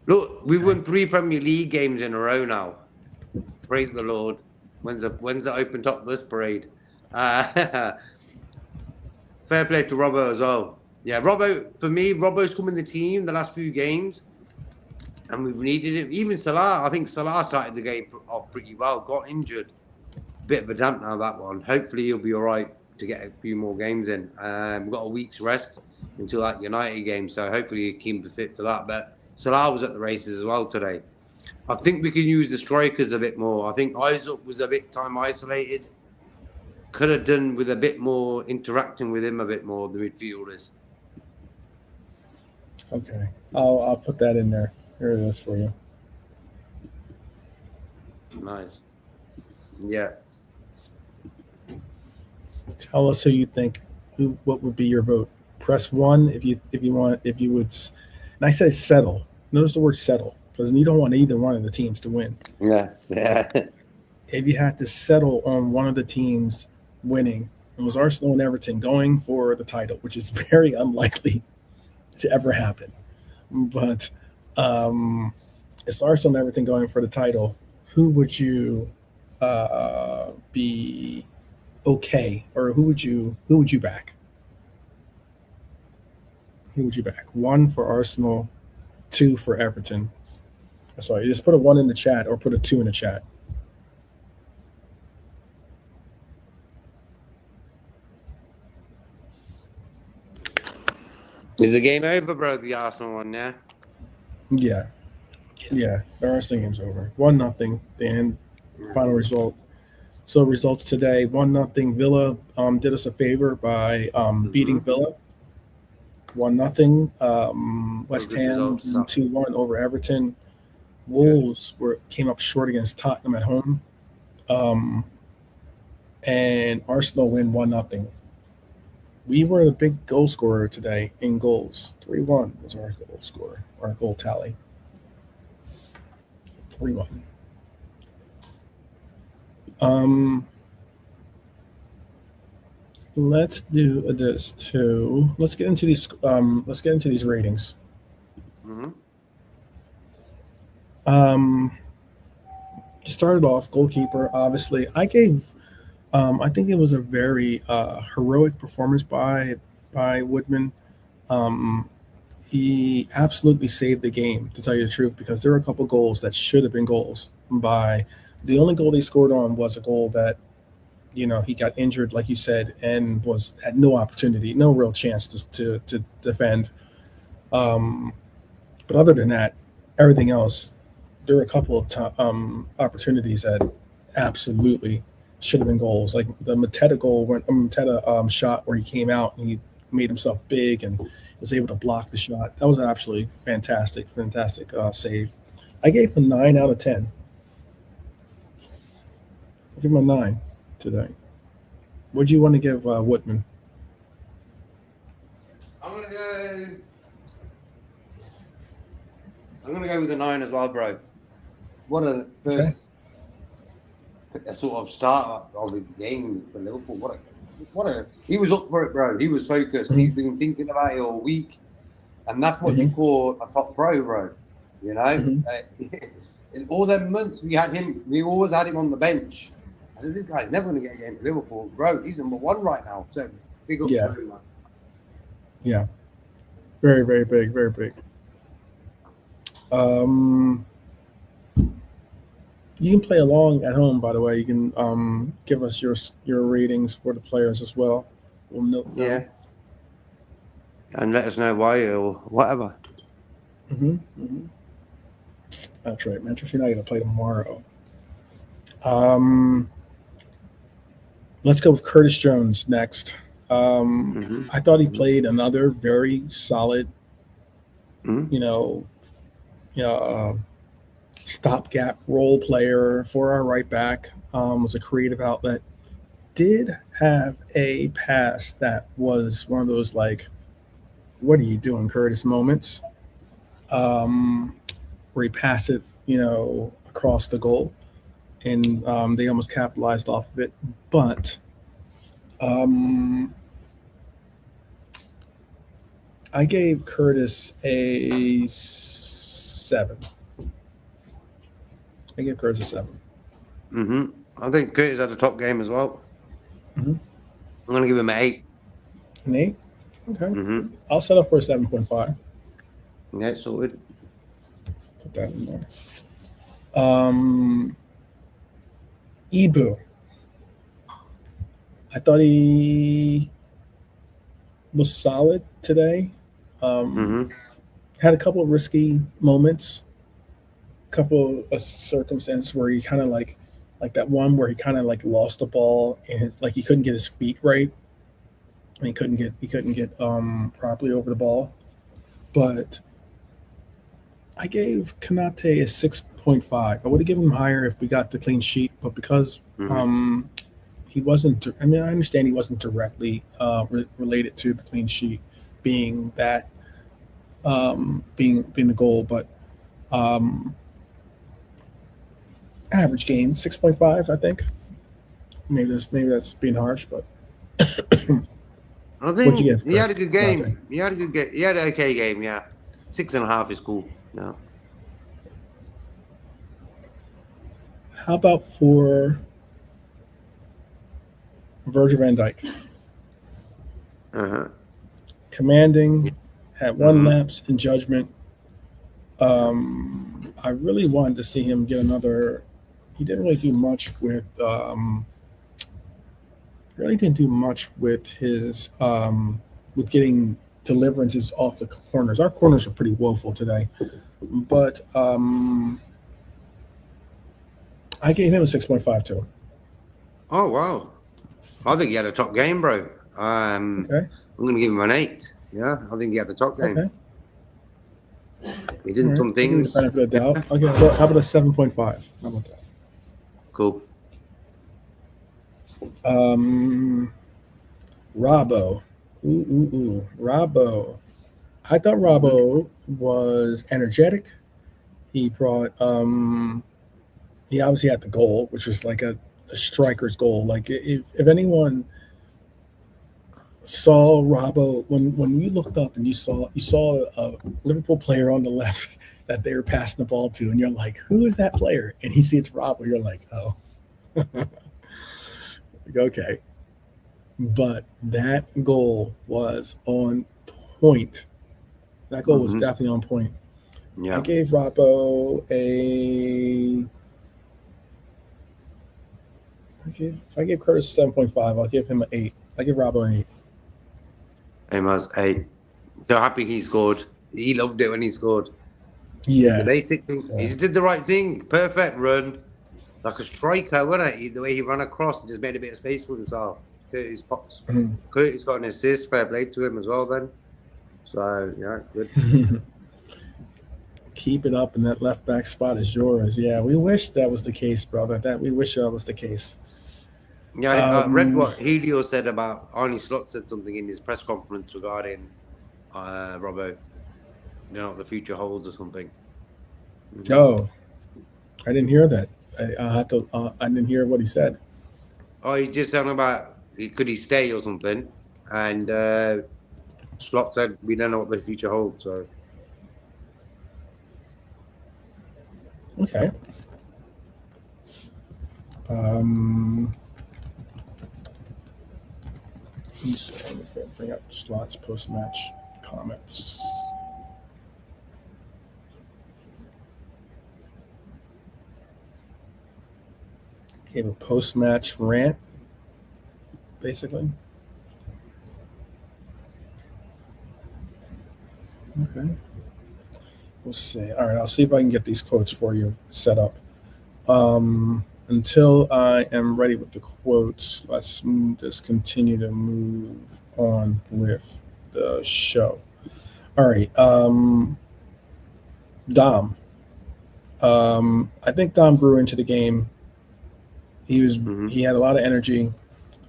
Look, we won 3 Premier League games in a row now. Praise the Lord. When's the open top bus parade? Fair play to Robbo as well. Yeah, Robbo's come in the team the last few games, and we've needed him. Even Salah, I think Salah started the game off pretty well. Got injured. Bit of a damp now, that one. Hopefully he'll be all right to get a few more games in. We've got a week's rest until that United game, so hopefully he'll keep fit for that. But Salah was at the races as well today. I think we can use the strikers a bit more. I think Isak was a bit time isolated. Could have done with a bit more interacting with him a bit more, the midfielders. Okay. I'll put that in there. Here it is for you. Nice. Yeah. Tell us who you think. What would be your vote? Press 1 if you would. And I say settle. Notice the word settle, because you don't want either one of the teams to win. Yeah. If you had to settle on one of the teams winning, it was Arsenal and Everton going for the title, which is very unlikely to ever happen. But it's Arsenal and Everton going for the title. Who would you be okay, or who would you back? Who would you back? 1 for Arsenal, 2 for Everton. Sorry, just put a 1 in the chat or put a 2 in the chat. Is the game over, bro? The Arsenal one, yeah? Yeah. The Arsenal game's over. 1-0. And final result. So results today: 1-0. Villa did us a favor by beating Villa. 1-0. West Ham 2-1 over Everton. Wolves came up short against Tottenham at home. And Arsenal win 1-0. we were the big goal scorer today in goals. 3-1 was our goal score, our goal tally. 3-1. Let's do this too. Let's get into these. Let's get into these ratings. To start it off, goalkeeper. Obviously, I gave. I think it was a very heroic performance by Woodman. He absolutely saved the game, to tell you the truth, because there were a couple goals that should have been goals. The only goal they scored on was a goal that, he got injured, like you said, and had no opportunity, no real chance to defend. But other than that, everything else, there were a couple of opportunities that absolutely should have been goals, like the Mateta goal, shot where he came out and he made himself big and was able to block the shot. That was an absolutely fantastic save. I gave him a 9 out of 10. I'll give him a 9 today. What do you want to give Woodman? I'm gonna go with a 9 as well, bro. What a first a sort of start of the game for Liverpool. What a he was up for it, bro. He was focused. Mm-hmm. He's been thinking about it all week, and that's what you call a top pro, bro. In all them months we always had him on the bench. I said, this guy's never going to get a game for Liverpool, bro. He's number 1 right now. So big up to him, man. Yeah, very, very big, very big. You can play along at home, by the way. You can give us your ratings for the players as well. We'll note them. Yeah. And let us know why or whatever. That's right. Manchester United going to play tomorrow. Let's go with Curtis Jones next. I thought he played another very solid, stopgap role player for our right back. Was a creative outlet. Did have a pass that was one of those like, "What are you doing, Curtis?" moments, where he passed it, across the goal, and they almost capitalized off of it. But I gave Curtis a 7. I gave Curtis a 7. I think Curtis had a top game as well. I'm going to give him an 8. An 8? Okay. I'll set up for a 7.5. Yeah, it's sorted. Put that in there. Ibu. I thought he was solid today. Had a couple of risky moments, a couple of circumstances where he kind of like that one where he kind of like lost the ball and he couldn't get his feet right, and he couldn't get properly over the ball. But I gave Konate a 6.5. I would have given him higher if we got the clean sheet, but because he wasn't. I mean, I understand he wasn't directly related to the clean sheet being that being the goal, but average game 6.5. I think maybe that's being harsh, but I think what'd you give? He had a good game. He had an okay game. Yeah, 6.5 is cool. No. How about for Virgil van Dijk? Commanding, had one lapse in judgment. I really wanted to see him get another. He didn't really do much with. Really didn't do much with his with getting deliverances off the corners. Our corners are pretty woeful today, but I gave him a 6.5 too. Oh wow! I think he had a top game, bro. Okay. I'm going to give him an 8. Yeah, I think he had a top game. Okay. He did some things. Benefit of doubt. Okay, how about a 7.5? How about that? Cool. Robbo. I thought Robbo was energetic. He brought he obviously had the goal, which was like a striker's goal. Like if anyone saw Robbo when you looked up and you saw a Liverpool player on the left that they were passing the ball to, and you're like, who is that player? And he sees it's Robbo, you're like, oh. Okay. But that goal was on point. That goal was definitely on point. Yeah. I gave Robbo if I gave Curtis 7.5, I'll give him an 8. I give Robbo an 8. Amos 8. So happy he scored. He loved it when he scored. Yeah. The basic thing. Yeah. He just did the right thing. Perfect run. Like a striker, wasn't it? The way he ran across and just made a bit of space for himself. Curtis got an assist. Fair play to him as well then. So, yeah, good. Keep it up, and that left back spot is yours. Yeah, we wish that was the case, brother. We wish that was the case. Yeah, I read what Helio said about Arne Slot said something in his press conference regarding Robbo. The future holds or something. Oh, I didn't hear that. I didn't hear what he said. Oh, he just talking about could he stay or something, and Slot said we don't know what the future holds. So okay. Let's bring up Slot's post-match comments. Gave a post-match rant, basically. Okay. We'll see. All right, I'll see if I can get these quotes for you set up. Until I am ready with the quotes, let's just continue to move on with the show. All right. Dom. I think Dom grew into the game. He had a lot of energy.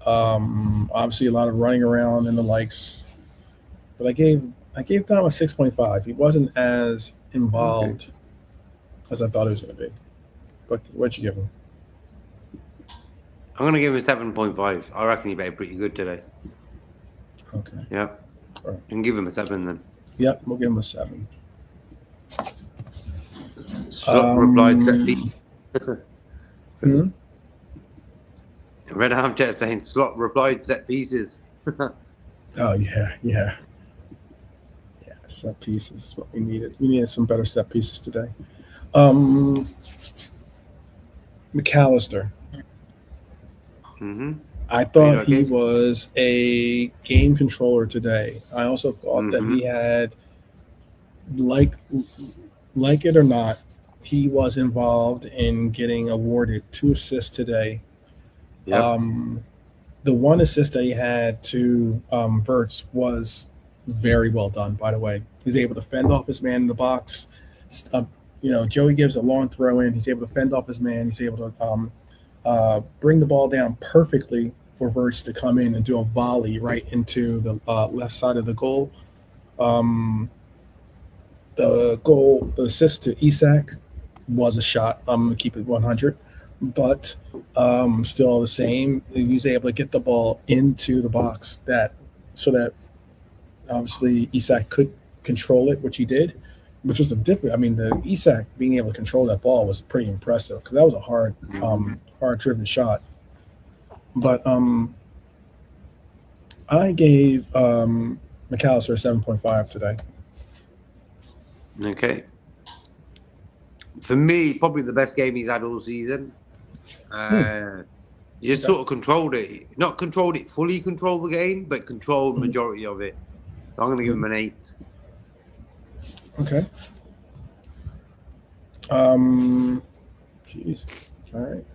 Obviously a lot of running around and the likes. But I gave Dom a 6.5. He wasn't as involved as I thought he was going to be. But what'd you give him? I'm going to give him a 7.5. I reckon he played pretty good today. Okay. Yeah. All right. You can give him a 7 then. Yep, we'll give him a 7. Slot replied set piece. Red Armchair saying Slot replied set pieces. Oh, yeah. Set pieces is what we needed. We needed some better set pieces today. McAllister. I thought he was a game controller today. I also thought that he had, like it or not, he was involved in getting awarded 2 assists today. Yep. The 1 assist that he had to Wirtz was very well done, by the way. He's able to fend off his man in the box. Joey gives a long throw in. He's able to fend off his man. He's able to bring the ball down perfectly for Wirtz to come in and do a volley right into the left side of the goal. The assist to Isak was a shot. I'm going to keep it 100. But still the same. He was able to get the ball into the box so that obviously Isak could control it, which he did, which was the Isak being able to control that ball was pretty impressive because that was a hard-driven shot. But I gave McAllister a 7.5 today. Okay. For me, probably the best game he's had all season. He just sort of controlled it. Not controlled it fully, controlled the game, but controlled majority of it. So I'm going to give him an 8. Okay. Jeez. All right.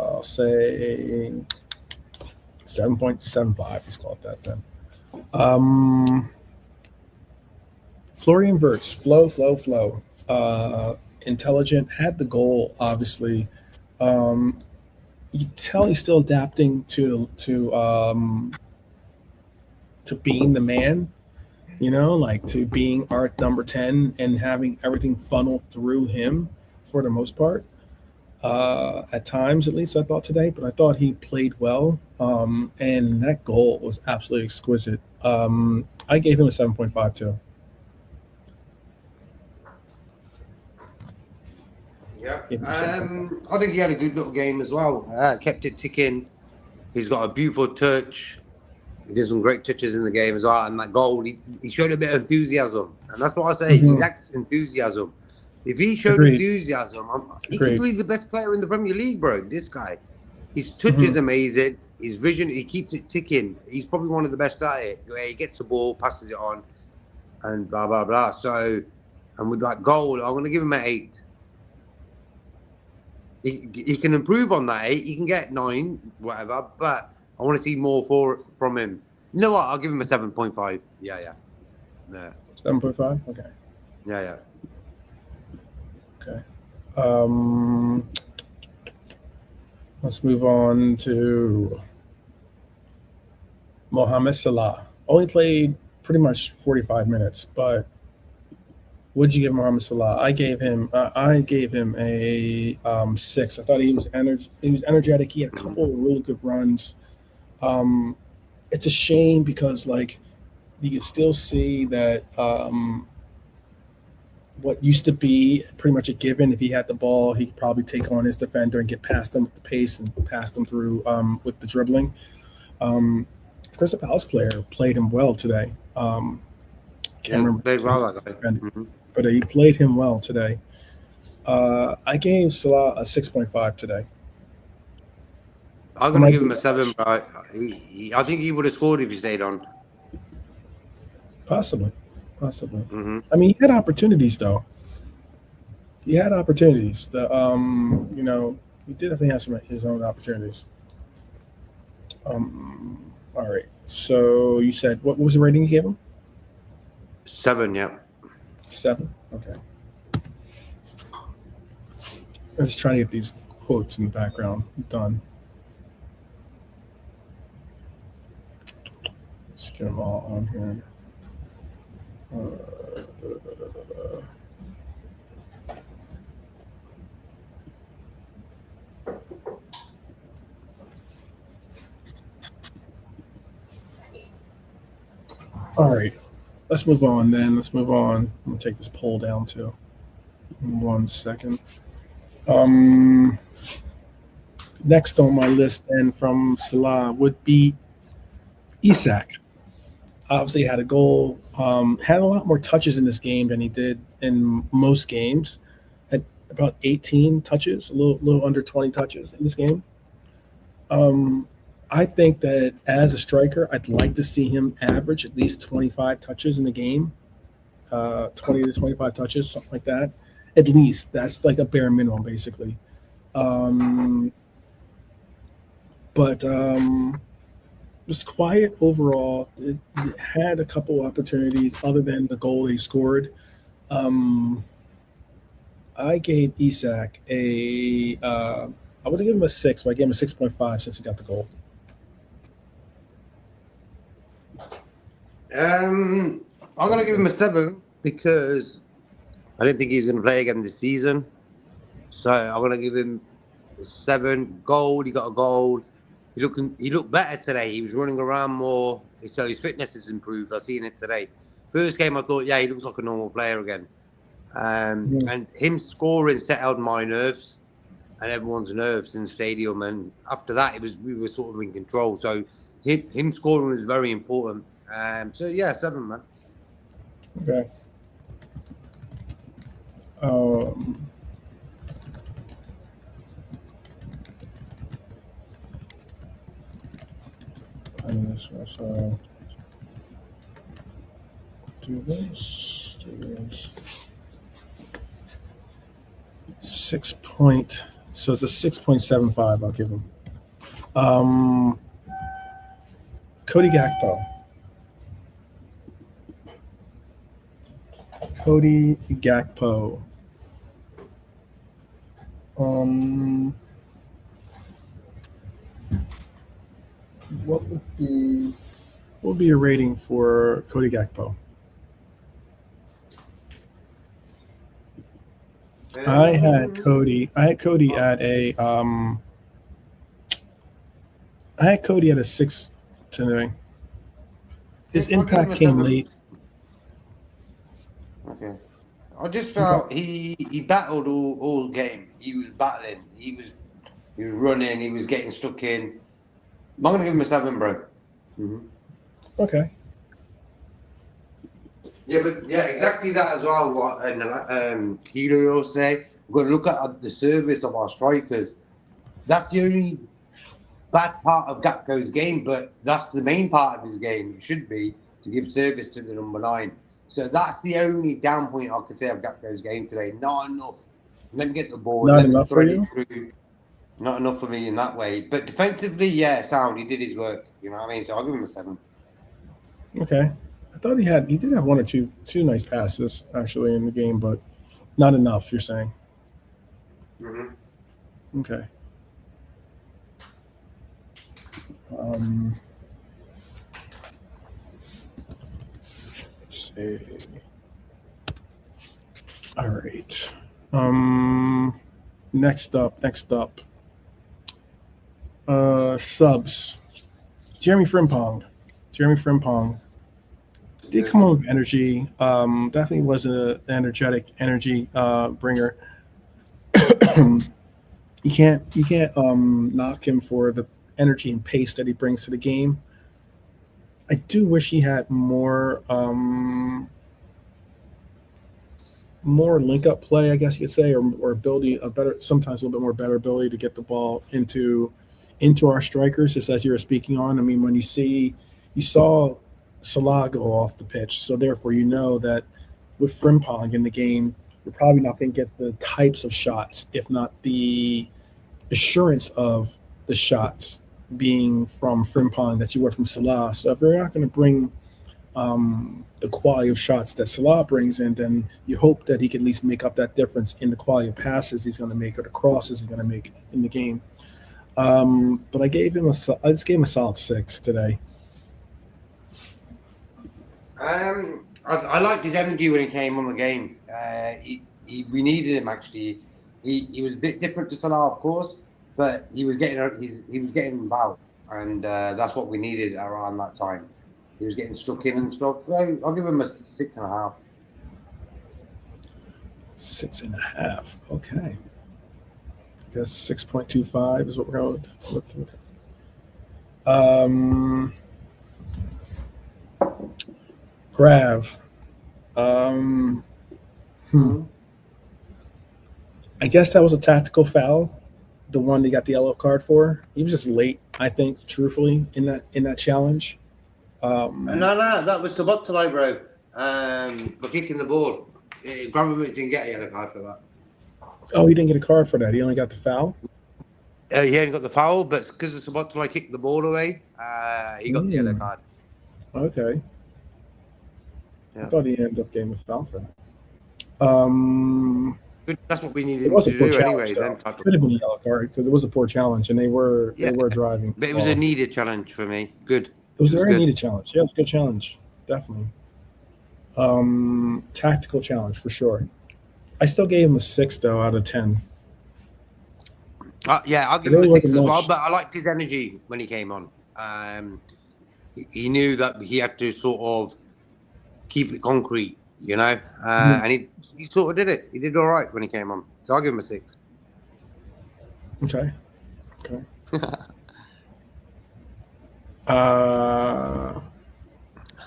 I'll say 7.75. Let's call it that then. Florian Wirtz, flow. Intelligent, had the goal, obviously. you tell he's still adapting to being the man, like to being our number 10 and having everything funneled through him for the most part. At times, at least I thought today, but I thought he played well. And that goal was absolutely exquisite. I gave him a 7.5 too. Yeah. Gave him a 7.5. I think he had a good little game as well. Kept it ticking. He's got a beautiful touch. He did some great touches in the game as well. And that goal, he showed a bit of enthusiasm. And that's what I say. He lacks enthusiasm. If he showed enthusiasm, he could be the best player in the Premier League, bro. This guy. His touch is amazing. His vision, he keeps it ticking. He's probably one of the best at it. Where he gets the ball, passes it on, and blah, blah, blah. So, and with that goal, I'm going to give him an 8. He can improve on that 8. He can get 9, whatever. But I want to see more from him. You know what? I'll give him a 7.5. Yeah. 7.5? Okay. Yeah. Okay. Let's move on to Mohamed Salah. Only played pretty much 45 minutes, but what'd you give Mohamed Salah? I gave him a 6. I thought he was energetic. He had a couple of really good runs. It's a shame because like you can still see that what used to be pretty much a given. If he had the ball, he could probably take on his defender and get past him with the pace and pass them through with the dribbling. Crystal Palace player played him well today. Can't remember. Played well that guy. But he played him well today. I gave Salah a 6.5 today. I'm going to give him a 7, but I think he would have scored if he stayed on. Possibly. I mean, he had opportunities, though. He had opportunities. He definitely had some of his own opportunities. All right. So you said what was the rating you gave him? 7, yeah. 7. Okay. I'm just trying to get these quotes in the background done. Let's get them all on here. All right. Let's move on then. I'm going to take this poll down too. 1 second. Next on my list then from Salah would be Isak. Obviously had a goal, had a lot more touches in this game than he did in most games. Had about 18 touches, a little under 20 touches in this game. I think that as a striker, I'd like to see him average at least 25 touches in the game, 20 to 25 touches, something like that. At least that's like a bare minimum, basically. But just quiet overall. It had a couple opportunities other than the goal he scored. I gave Isak I would have given him a 6, but I gave him a 6.5 since he got the goal. I'm going to give him a 7 because I didn't think he was going to play again this season. So I'm going to give him a 7. Goal, he got a goal. He looked better today. He was running around more. So his fitness has improved. I've seen it today. First game, I thought, he looks like a normal player again. And him scoring settled my nerves and everyone's nerves in the stadium. And after that, we were sort of in control. So him scoring was very important. 7, man. Okay. Do this. 6 point. So it's a 6.75. I'll give him. Cody Gakpo. what would be your rating for Cody Gakpo? I had Cody at a I had Cody at a 6 today. His I'll give him impact a came 7. late. Okay. I just felt he battled all game. He was battling. He was running. He was getting stuck in. I'm gonna give him a 7, bro. Okay. Yeah, but yeah, exactly that as well. What Hilo will say. We've got to look at the service of our strikers. That's the only bad part of Gakpo's game, but that's the main part of his game. It should be to give service to the number 9. So that's the only down point I could say of Gakpo's game today. Not enough. Let me get the ball. Not Let me enough for thread you? it through. Not enough for me in that way. But defensively, yeah, sound. He did his work. You know what I mean? So I'll give him a 7. Okay. I thought he did have one or two nice passes actually in the game, but not enough, you're saying. Okay. Let's see. All right. Next up. Subs. Jeremy Frimpong did come on with energy. Definitely was an energetic energy bringer. You can't knock him for the energy and pace that he brings to the game. I do wish he had more link up play, I guess you could say, or ability, sometimes a little bit more better ability to get the ball into our strikers, just as you were speaking on. I mean, when you saw Salah go off the pitch, so therefore you know that with Frimpong in the game, you're probably not going to get the types of shots, if not the assurance of the shots being from Frimpong that you were from Salah. So if they're not going to bring the quality of shots that Salah brings in, then you hope that he can at least make up that difference in the quality of passes he's going to make or the crosses he's going to make in the game. But I just gave him a solid 6 today. I liked his energy when he came on the game. We needed him actually. He was a bit different to Salah, of course, but he was getting involved, and that's what we needed around that time. He was getting stuck in and stuff. So I'll give him a 6.5. 6.5. Okay. I guess 6.25 is what we're going with. Grav. I guess that was a tactical foul, the one they got the yellow card for. He was just late, I think, truthfully, in that challenge. No, that was Sabotalo, bro. For kicking the ball. Gramovich didn't get a yellow card for that. Oh, he didn't get a card for that. He only got the foul? He hadn't got the foul, but because Sabotalo kicked the ball away, he got the yellow card. Okay. Yeah. I thought he ended up getting a foul for that. That's what we needed It was to a poor do challenge, anyway. though. It could have been a yellow card because it was a poor challenge, and they were driving. But it was a needed challenge for me. Good. It was a very needed challenge. Yeah, it was a good challenge. Definitely. Tactical challenge for sure. I still gave him a 6 though out of 10. Yeah, I'll give him a 6 as well. But I liked his energy when he came on. He knew that he had to sort of keep it concrete, you know, and he sort of did it. He did all right when he came on. So I'll give him a 6. Okay.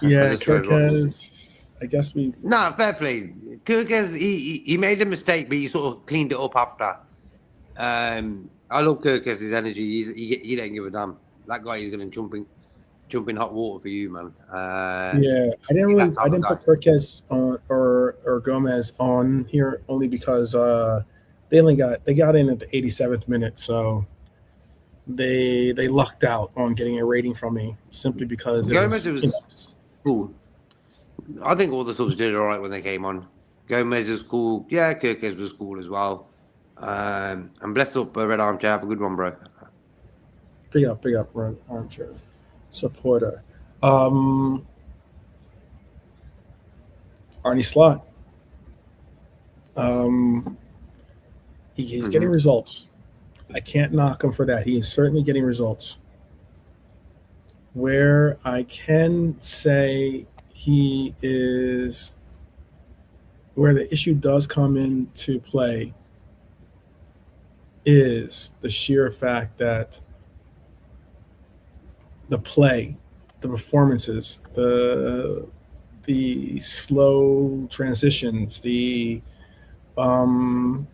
Yeah, Kirkez. I guess we. No, fair play. Kirkez, he made a mistake, but he sort of cleaned it up after. I love Kirkez's energy. He don't give a damn. That guy is going to jump in hot water for you, man. Yeah, I didn't put Kirkez on or Gomez on here only because they got in at the 87th minute, so they lucked out on getting a rating from me simply because Gomez was cool. I think all the subs did all right when they came on. Gomez was cool. Yeah, Kirkez was cool as well. And blessed up Red Armchair. Have a good one, bro. Big up, Red Armchair. supporter. Arne Slot. He's getting results. I can't knock him for that. He is certainly getting results. Where I can say he is, where the issue does come into play, is the sheer fact that the play, the performances, the slow transitions, the 2-0.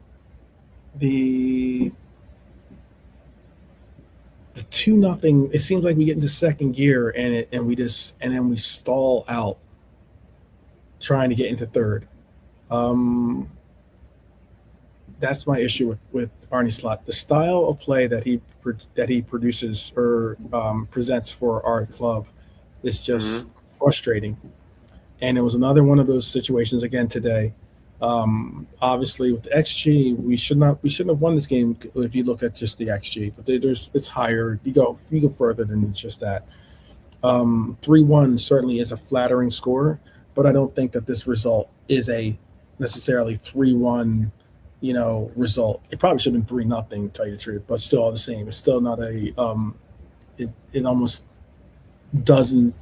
It seems like we get into second gear and then we stall out trying to get into third. That's my issue with Arne Slot. The style of play that he produces or presents for our club is just frustrating. And it was another one of those situations again today. Obviously, with the XG, we shouldn't have won this game if you look at just the XG. But it's higher. You go further than just that. 3-1 certainly is a flattering score, but I don't think that this result is a necessarily 3-1. Result. It probably should have been 3-0, to tell you the truth, but still all the same. It's still not a. It almost doesn't,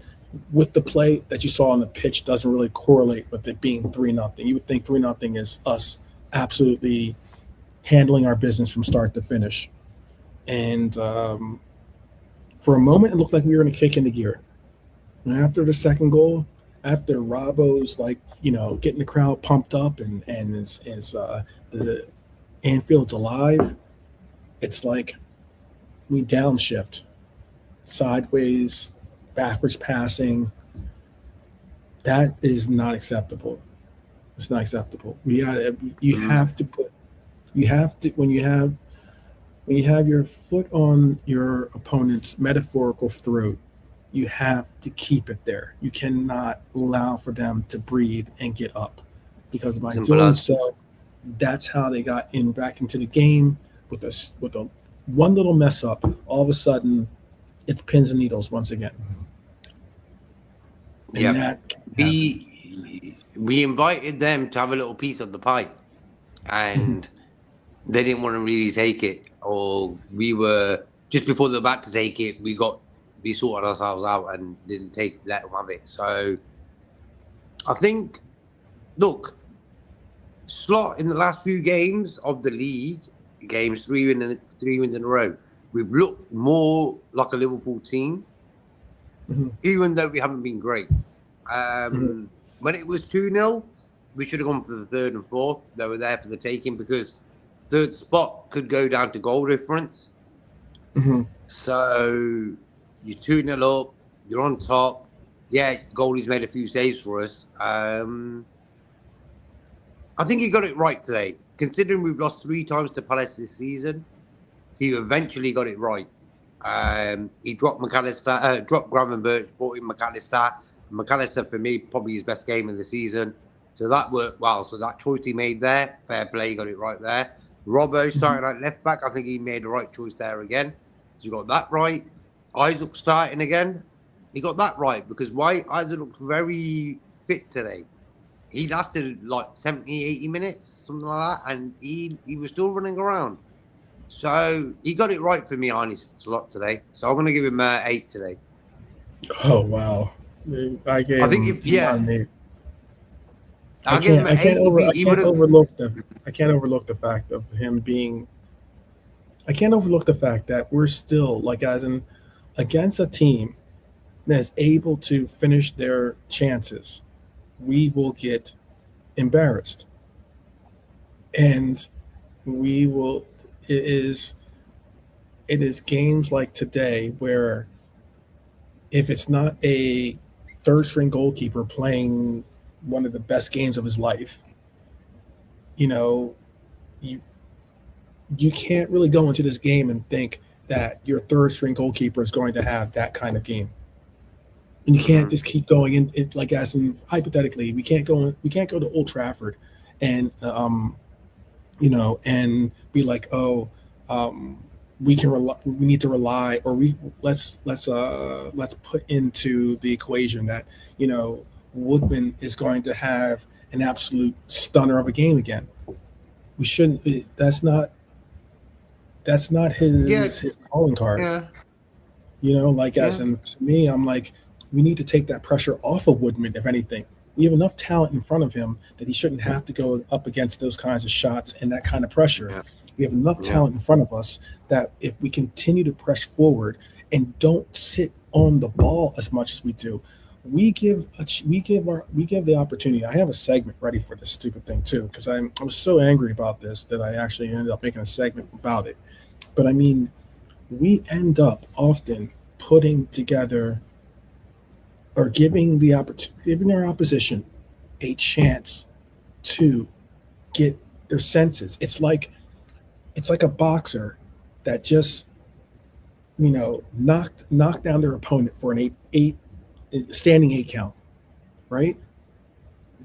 with the play that you saw on the pitch, doesn't really correlate with it being 3-0. You would think 3-0 is us absolutely handling our business from start to finish. And for a moment, it looked like we were going to kick into gear. And after the second goal, after Robbo's getting the crowd pumped up and as the Anfield's alive, it's like we downshift, sideways, backwards passing. That is not acceptable. It's not acceptable. When you have your foot on your opponent's metaphorical throat, you have to keep it there. You cannot allow for them to breathe and get up, because by doing so, that's how they got back into the game with a one little mess up. All of a sudden, it's pins and needles once again. Yeah, we invited them to have a little piece of the pie, and they didn't want to really take it. Or we were just before they were about to take it, we sorted ourselves out and didn't let them have it. So I think, look, Slot in the last few games of the league, games 3 wins in a row, we've looked more like a Liverpool team, even though we haven't been great. When it was 2-0, we should have gone for the third and fourth. They were there for the taking, because third spot could go down to goal difference. So you're 2-0 up, you're on top. Yeah, goalie's made a few saves for us. I think he got it right today. Considering we've lost 3 times to Palace this season, he eventually got it right. He dropped McAllister, dropped Gravenberch, brought in McAllister. McAllister, for me, probably his best game of the season. So that worked well. So that choice he made there, fair play, he got it right there. Robbo starting at left back, I think he made the right choice there again. So you got that right. Isak starting again, he got that right, because Isak looked very fit today. He lasted like 70, 80 minutes, something like that, and he was still running around. So he got it right for me, Arne Slot today. So I'm going to give him 8 today. Oh, wow. I can't overlook the fact of him being. I can't overlook the fact that we're still, like, as in against a team that is able to finish their chances, we will get embarrassed, and we will. It is games like today where, if it's not a third string goalkeeper playing one of the best games of his life, you can't really go into this game and think that your third string goalkeeper is going to have that kind of game. And you can't just keep going in it, like, as in hypothetically, we can't go to Old Trafford and and be like, we need to rely, or let's put into the equation that, Woodman is going to have an absolute stunner of a game again. We shouldn't. That's not his calling card. Yeah. And to me, I'm like, we need to take that pressure off of Woodman. If anything, we have enough talent in front of him that he shouldn't have to go up against those kinds of shots and that kind of pressure. Yeah. We have enough talent in front of us that if we continue to press forward and don't sit on the ball as much as we do, we give the opportunity. I have a segment ready for this stupid thing too, because I was so angry about this that I actually ended up making a segment about it. But I mean, we end up often putting together or giving our opposition a chance to get their senses. It's like a boxer that just knocked down their opponent for an standing 8 count, right?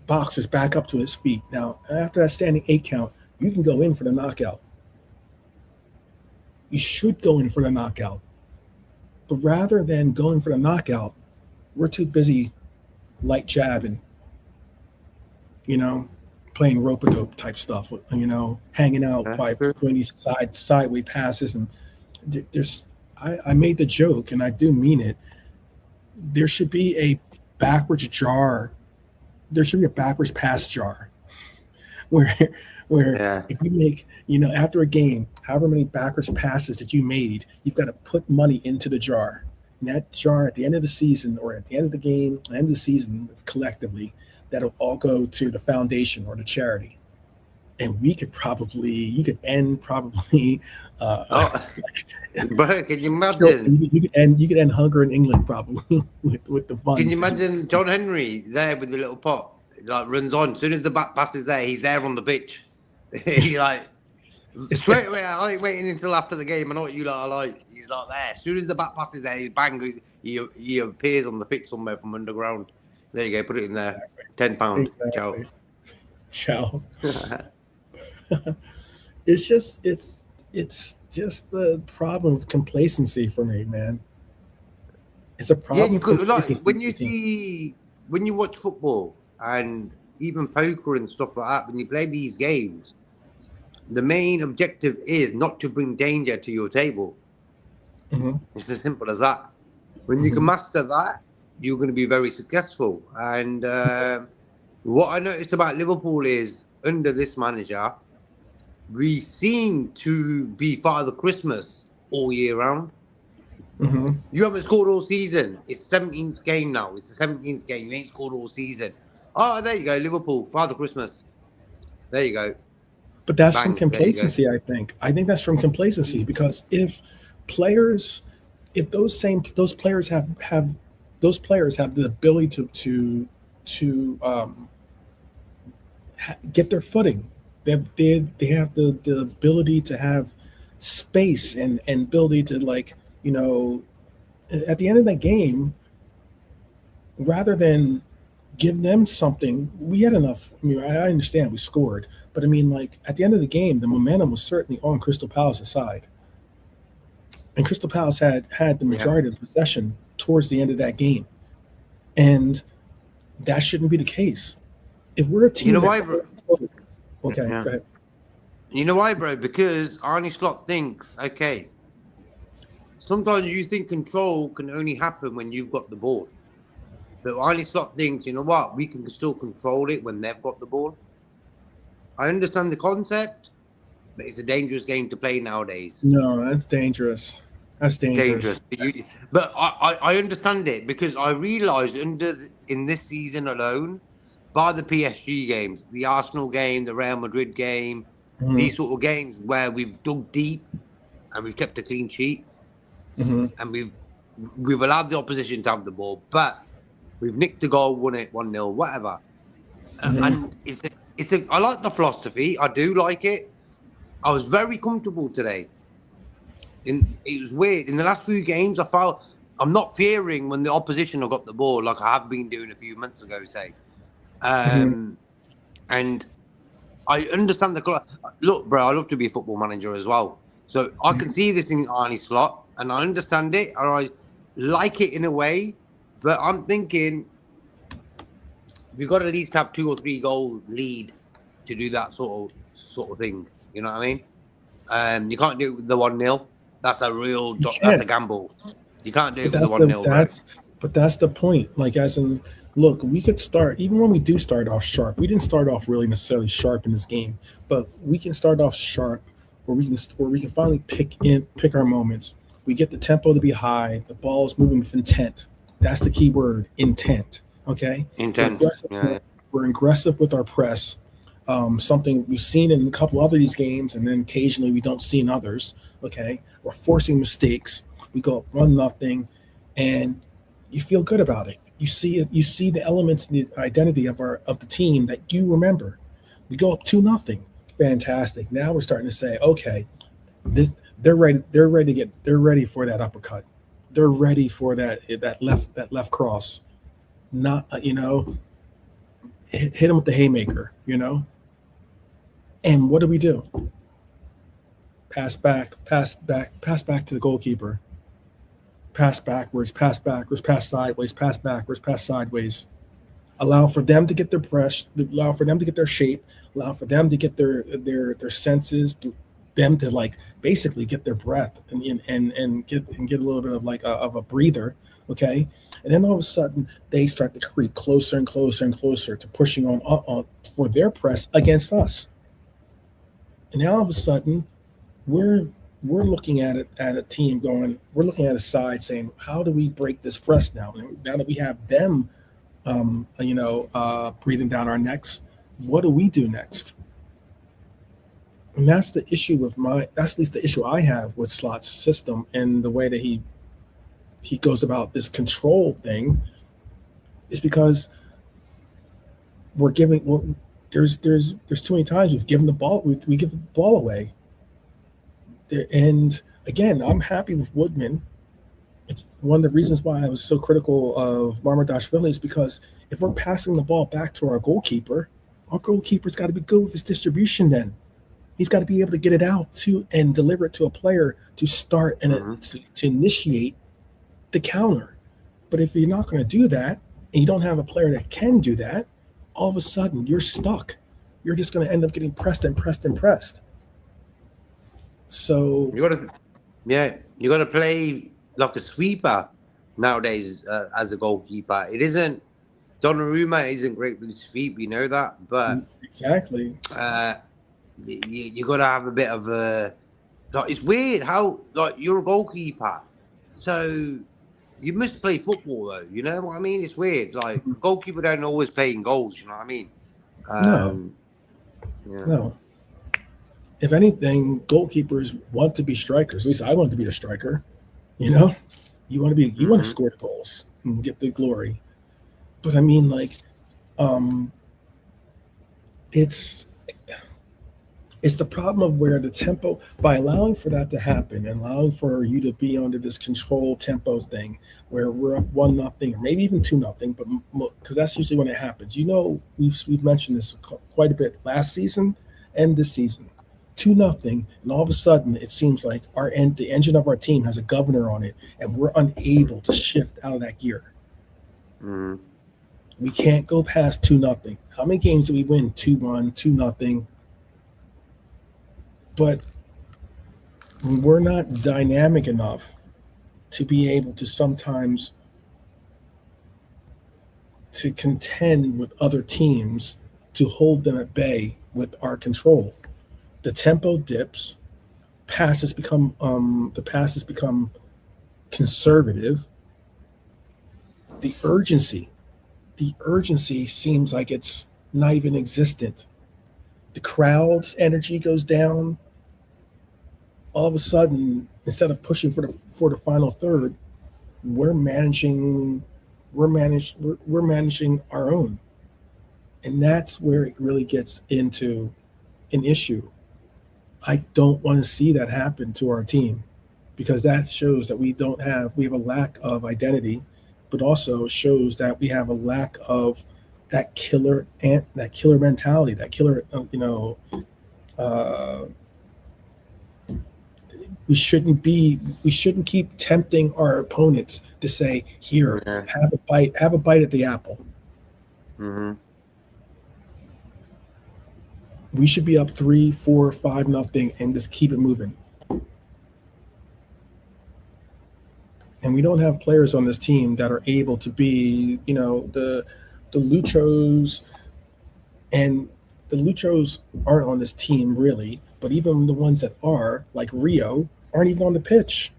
Boxer's back up to his feet. Now, after that standing 8 count, you can go in for the knockout. You should go in for the knockout. But rather than going for the knockout, we're too busy light jabbing, playing rope-a-dope type stuff, hanging out by doing these sideway passes. And I made the joke, and I do mean it. There should be a backwards jar. There should be a backwards pass jar where if you make, after a game, however many backwards passes that you made, you've got to put money into the jar. And that jar at the end of the season, or at the end of the game, end of the season, collectively, that'll all go to the foundation or the charity. And you could end probably. Bro, can you imagine? You could end hunger in England probably with the funds. Can you imagine John Henry there with the little pot? Like runs on. As soon as the back pass is there, he's there on the pitch. He's like straight away. I ain't waiting until after the game. I know what you lot are like. He's like there. As soon as the back pass is there, he's bang. He appears on the pitch somewhere from underground. There you go. Put it in there. £10. Exactly. Ciao. It's just the problem of complacency for me, man. It's a problem. Yeah, like when you watch football and even poker and stuff like that, when you play these games, the main objective is not to bring danger to your table. Mm-hmm. It's as simple as that. When you can master that, you're going to be very successful. And what I noticed about Liverpool is under this manager, we seem to be Father Christmas all year round. Mm-hmm. You haven't scored all season. It's 17th game now. It's the 17th game. You ain't scored all season. Oh, there you go, Liverpool, Father Christmas. There you go. But that's from complacency, I think. I think that's from complacency, because if those players have the ability to get their footing. They have the ability to have space and ability to, at the end of that game, rather than give them something, we had enough. I mean, I understand we scored, but I mean, at the end of the game, the momentum was certainly on Crystal Palace's side. And Crystal Palace had the majority of the possession towards the end of that game. And that shouldn't be the case. If we're a team... You know why, bro? Okay, go ahead. You know why, bro? Because Arne Slot thinks, okay, sometimes you think control can only happen when you've got the ball. But Arne Slot thinks, you know what? We can still control it when they've got the ball. I understand the concept, but it's a dangerous game to play nowadays. No, that's dangerous. That's dangerous. But I understand it, because I realised in this season alone, by the PSG games, the Arsenal game, the Real Madrid game, these sort of games where we've dug deep and we've kept a clean sheet, and we've allowed the opposition to have the ball, but we've nicked the goal, won it 1-0, whatever. And I like the philosophy. I do like it. I was very comfortable today. It was weird. In the last few games, I felt I'm not fearing when the opposition have got the ball like I have been doing a few months ago, say. And I understand look, bro, I love to be a football manager as well. So I can see this in Arne Slot, and I understand it, and I like it in a way. But I'm thinking we've got to at least have 2 or 3 goal lead to do that sort of thing. You know what I mean? You can't do it with the 1-0. That's that's a gamble. You can't do it with the 1-0. But that's the point. Like, as in, look, we could start, even when we do start off sharp. We didn't start off really necessarily sharp in this game, but we can start off sharp, where we can finally pick our moments. We get the tempo to be high. The ball is moving with intent. That's the key word, intent. Okay, intent. We're aggressive with our press. Something we've seen in a couple other these games, and then occasionally we don't see in others. Okay, we're forcing mistakes. We go up 1-0, and you feel good about it. You see it. You see the elements, the identity of the team that you remember. We go up 2-0. Fantastic. Now we're starting to say, okay, they're ready. They're ready for that uppercut. They're ready for that left cross. Not hit them with the haymaker. And what do? Pass back to the goalkeeper. Pass backwards, pass sideways, pass backwards, pass sideways. Allow for them to get their press, allow for them to get their shape, allow for them to get their senses, them to basically get their breath and get a little bit of a breather, okay? And then all of a sudden they start to creep closer and closer and closer to pushing on for their press against us. And now all of a sudden we're looking at a team going, we're looking at a side saying, how do we break this press now? Now that we have them, breathing down our necks, what do we do next? And that's the issue that's at least the issue I have with Slot's system and the way that he goes about this control thing, is because there's too many times we've given the ball, we give the ball away. And again, I'm happy with Woodman. It's one of the reasons why I was so critical of Marmadashvili, is because if we're passing the ball back to our goalkeeper's got to be good with his distribution. Then he's got to be able to get it out to and deliver it to a player to start and to initiate the counter. But if you're not going to do that, and you don't have a player that can do that, all of a sudden you're stuck. You're just going to end up getting pressed and pressed and pressed. So you got to play like a sweeper nowadays as a goalkeeper. It isn't. Donnarumma isn't great with his feet. We know that, but exactly. You got to have a bit of a. It's weird how you're a goalkeeper, so you must play football though. You know what I mean? It's weird. Goalkeeper don't always play in goals. You know what I mean? No. If anything, goalkeepers want to be strikers. At least I want to be a striker. You want to score the goals and get the glory. But I mean, it's the problem of where the tempo, by allowing for that to happen and allowing for you to be under this control tempo thing, where we're up 1-0 or maybe even 2-0, but because that's usually when it happens. We've mentioned this quite a bit last season and this season. 2-0, and all of a sudden it seems like the engine of our team has a governor on it, and we're unable to shift out of that gear. Mm-hmm. We can't go past 2-0. How many games do we win? 2-1, 2-0. But we're not dynamic enough to be able to sometimes to contend with other teams, to hold them at bay with our control. The tempo dips, passes become conservative. The urgency seems like it's not even existent. The crowd's energy goes down. All of a sudden, instead of pushing for the final third, we're managing our own, and that's where it really gets into an issue. I don't want to see that happen to our team, because that shows that we have a lack of identity, but also shows that we have a lack of that killer mentality, that killer, We shouldn't keep tempting our opponents to say, here, have a bite at the apple. Mm-hmm. We should be up 3, 4, 5 nothing and just keep it moving. And we don't have players on this team that are able to be, the Luchos, and the Luchos aren't on this team really, but even the ones that are, like Rio, aren't even on the pitch.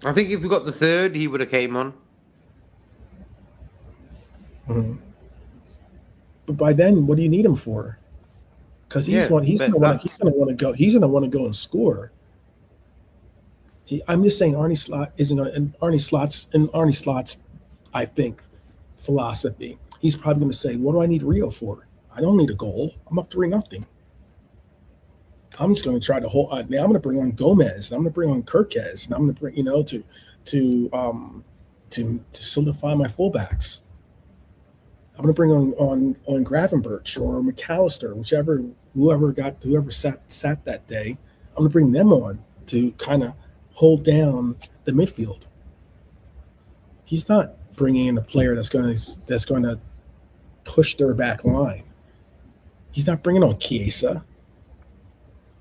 I think if we got the third, he would have came on. Mm-hmm. But by then, what do you need him for? Because he's going to want to go. He's going to want to go and score. I'm just saying, Arne Slot isn't going to. And Arne Slot's, I think, philosophy. He's probably going to say, "What do I need Rio for? I don't need a goal. I'm up 3-0. I'm just going to try to hold. Now I'm going to bring on Gomez. And I'm going to bring on Kirkez. And I'm going to bring, to solidify my fullbacks. I'm going to bring on Gravenberch or McAllister, whoever sat that day. I'm going to bring them on to kind of hold down the midfield. He's not bringing in a player that's going to push their back line. He's not bringing on Chiesa.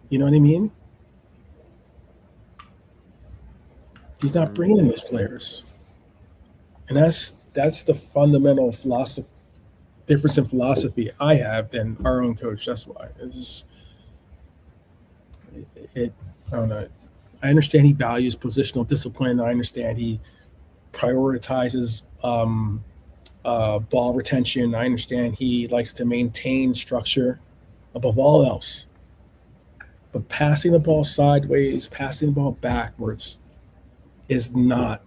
You know what I mean? He's not bringing in those players, and that's the fundamental difference in philosophy I have than our own coach. That's why I don't know. I understand he values positional discipline. I understand he prioritizes ball retention. I understand he likes to maintain structure above all else. But passing the ball sideways, passing the ball backwards is not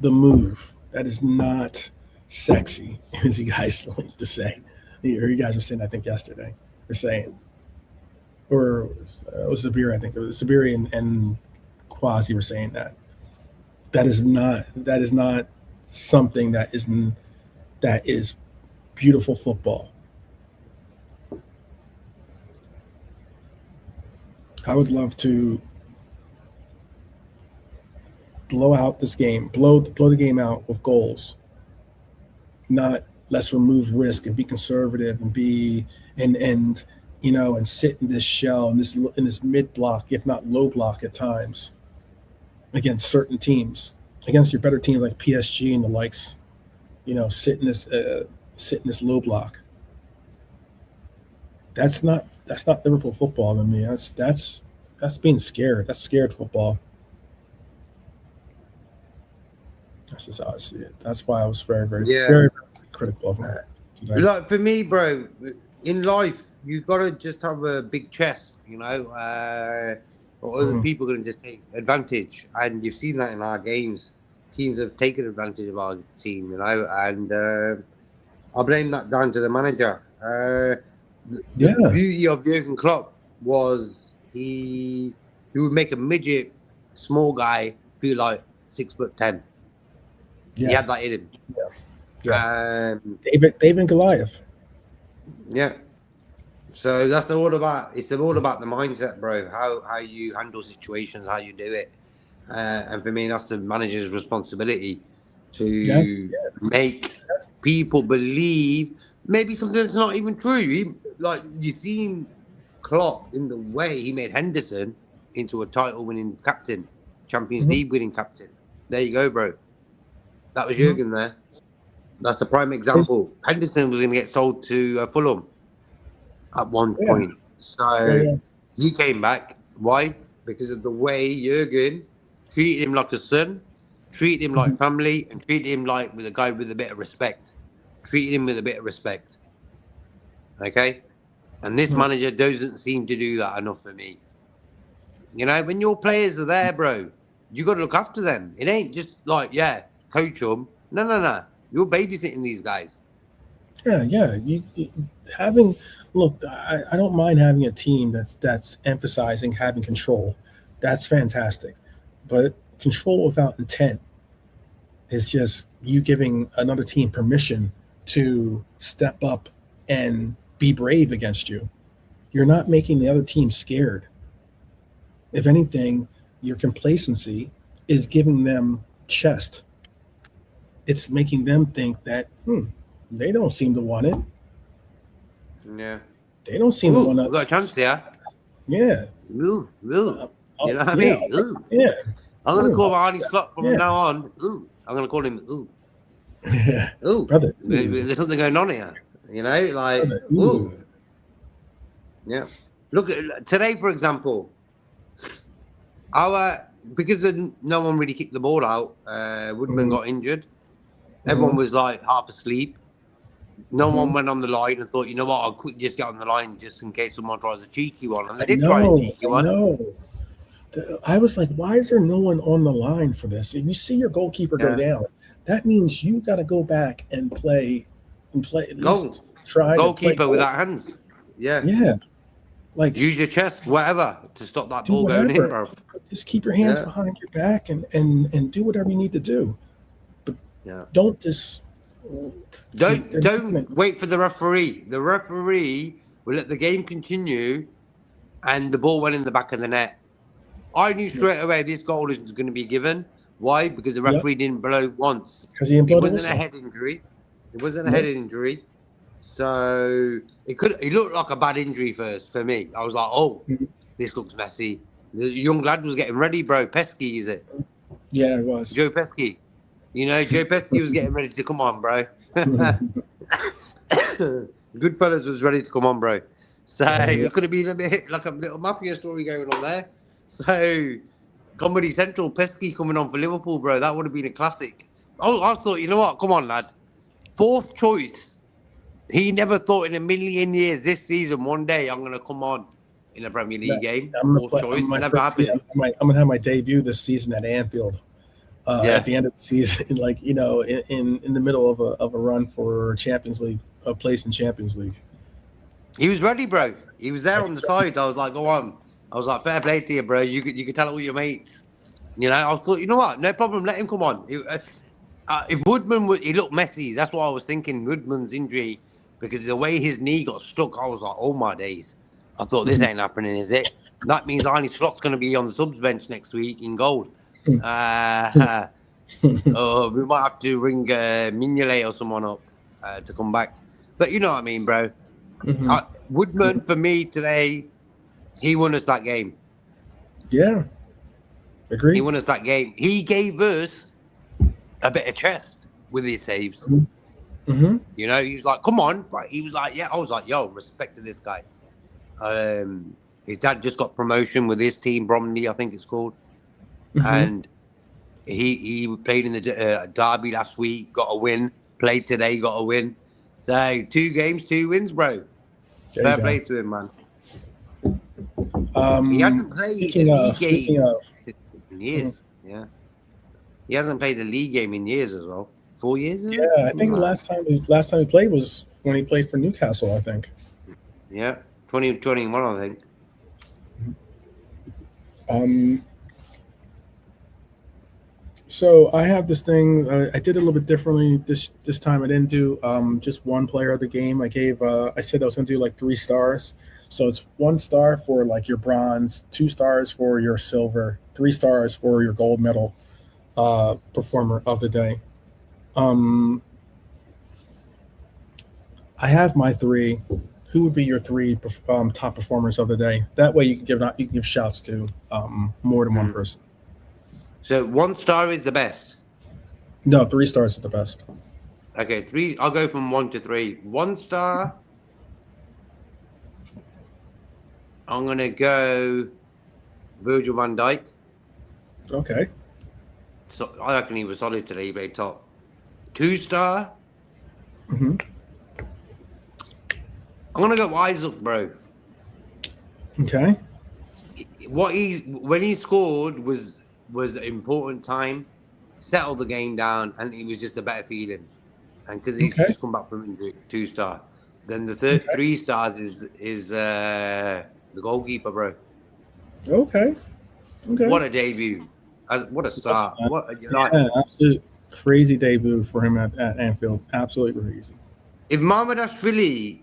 the move. That is not sexy, as you guys like to say. Or you guys were saying, I think, yesterday. They're saying. Or it was Sabiri, I think. It was Sabiri and Quasi were saying that. That is not something that is beautiful football. I would love to blow out this game, blow the game out with goals. Not let's remove risk and be conservative and be and sit in this shell in this mid block, if not low block at times, against certain teams, against your better teams like PSG and the likes. Sit in this low block. That's not Liverpool football to me. That's being scared. That's scared football. That's just how I see it. That's why I was very, very, very, very critical of him today. Like for me, bro, in life, you've got to just have a big chest, or other people are going to just take advantage. And you've seen that in our games. Teams have taken advantage of our team, and I blame that down to the manager. The beauty of Jurgen Klopp was he would make a midget, small guy feel like 6'10". Yeah. He had that in him. Yeah. David and Goliath. Yeah. So that's all about. It's all about the mindset, bro. How you handle situations, how you do it, and for me, that's the manager's responsibility to make people believe maybe something that's not even true. You've seen Klopp in the way he made Henderson into a title-winning captain, Champions League winning captain. There you go, bro. That was Jurgen there. That's a prime example. Henderson was going to get sold to Fulham at one point. So he came back. Why? Because of the way Jurgen treated him like a son, treated him like family, and treated him like with a guy with a bit of respect. Treated him with a bit of respect. Okay? And this manager doesn't seem to do that enough for me. When your players are there, bro, you got to look after them. It ain't just like, coach them. No. You're babysitting these guys. Yeah. I don't mind having a team that's emphasizing having control. That's fantastic. But control without intent is just you giving another team permission to step up and be brave against you. you're not making the other team scared. If anything, your complacency is giving them chest. It's making them think that they don't seem to want it. Yeah. They don't seem to want to. We've got a chance here. Yeah. You know what I yeah, mean? Ooh. Yeah. I'm going to call Arne Slot from now on. Ooh. I'm going to call him Ooh. Yeah. Ooh. Brother. There's something going on here. You know, like, Brother, ooh. Yeah. Look, today, for example, because no one really kicked the ball out, Woodman got injured. Everyone was like half asleep. No one went on the line and thought, you know what, I'll quick just get on the line just in case someone tries a cheeky one. And they did try a cheeky one. No. I was like, why is there no one on the line for this? If you see your goalkeeper go down, that means you got to go back and play at least try goalkeeper to play without hands. Yeah. Yeah. Like, use your chest, whatever, to stop that ball going in, bro. Just keep your hands behind your back and do whatever you need to do. But don't just don't wait for the referee. The referee will let the game continue, and the ball went in the back of the net. I knew straight away this goal is going to be given. Why? Because the referee didn't blow once. Because he didn't blow. It wasn't a head injury. It wasn't a head injury. So it looked like a bad injury first for me. I was like, oh, this looks messy. The young lad was getting ready, bro. Pesky, is it? Yeah, it was. Joe Pesky. You know, Joe Pesky was getting ready to come on, bro. Goodfellas was ready to come on, bro. So it could have been a bit like a little mafia story going on there. So Comedy Central, Pesky coming on for Liverpool, bro. That would have been a classic. I thought, you know what? Come on, lad. Fourth choice. He never thought in a million years this season, one day, I'm going to come on in a Premier League game. Fourth choice. Never happened. I'm going to have my debut this season at Anfield. At the end of the season, like, you know, in the middle of a run for Champions League, a place in Champions League. He was ready, bro. He was there on the side. I was like, go on. I was like, fair play to you, bro. You could tell all your mates. You know, I thought, you know what? No problem. Let him come on. If Woodman he looked messy. That's what I was thinking. Woodman's injury, because the way his knee got stuck, I was like, oh my days. I thought this ain't happening, is it? That means Arne Slot's going to be on the subs bench next week in goal. We might have to ring Mignolet or someone up to come back. But you know what I mean, bro. Woodman, for me today, he won us that game. Yeah. Agree. He won us that game. He gave us a bit of chest with his saves. You know, he was like, come on. He was like, yeah. I was like, yo, respect to this guy. His dad just got promotion with his team, Bromley, I think it's called. And he played in the derby last week, got a win. Played today, got a win. So 2 games, 2 wins, bro. Fair play to him, man. He hasn't played a league game in years. Yeah, he hasn't played a league game in years as well. 4 years. Yeah, I think the last time he played was when he played for Newcastle, I think. Yeah, 2021, I think. So I have this thing. I did it a little bit differently this time. I didn't do just one player of the game. I said I was going to do like 3 stars. So it's 1 star for like your bronze, 2 stars for your silver, 3 stars for your gold medal performer of the day. I have my 3. Who would be your 3 top performers of the day? That way you can give shouts to more than one person. So 1 star is the best. No, 3 stars is the best. Okay, 3. I'll go from 1 to 3. 1 star. I'm gonna go Virgil van Dijk. Okay. So I reckon he was solid today. He played top. 2 star. I'm gonna go Isak, bro. Okay. When he scored was an important time, settled the game down, and it was just a better feeling. And because he's just come back from injury, 2 star. Then the 3 stars is the goalkeeper, bro. Okay. What a debut! What a start! Absolute crazy debut for him at Anfield. Absolutely crazy. If Mohamed Salah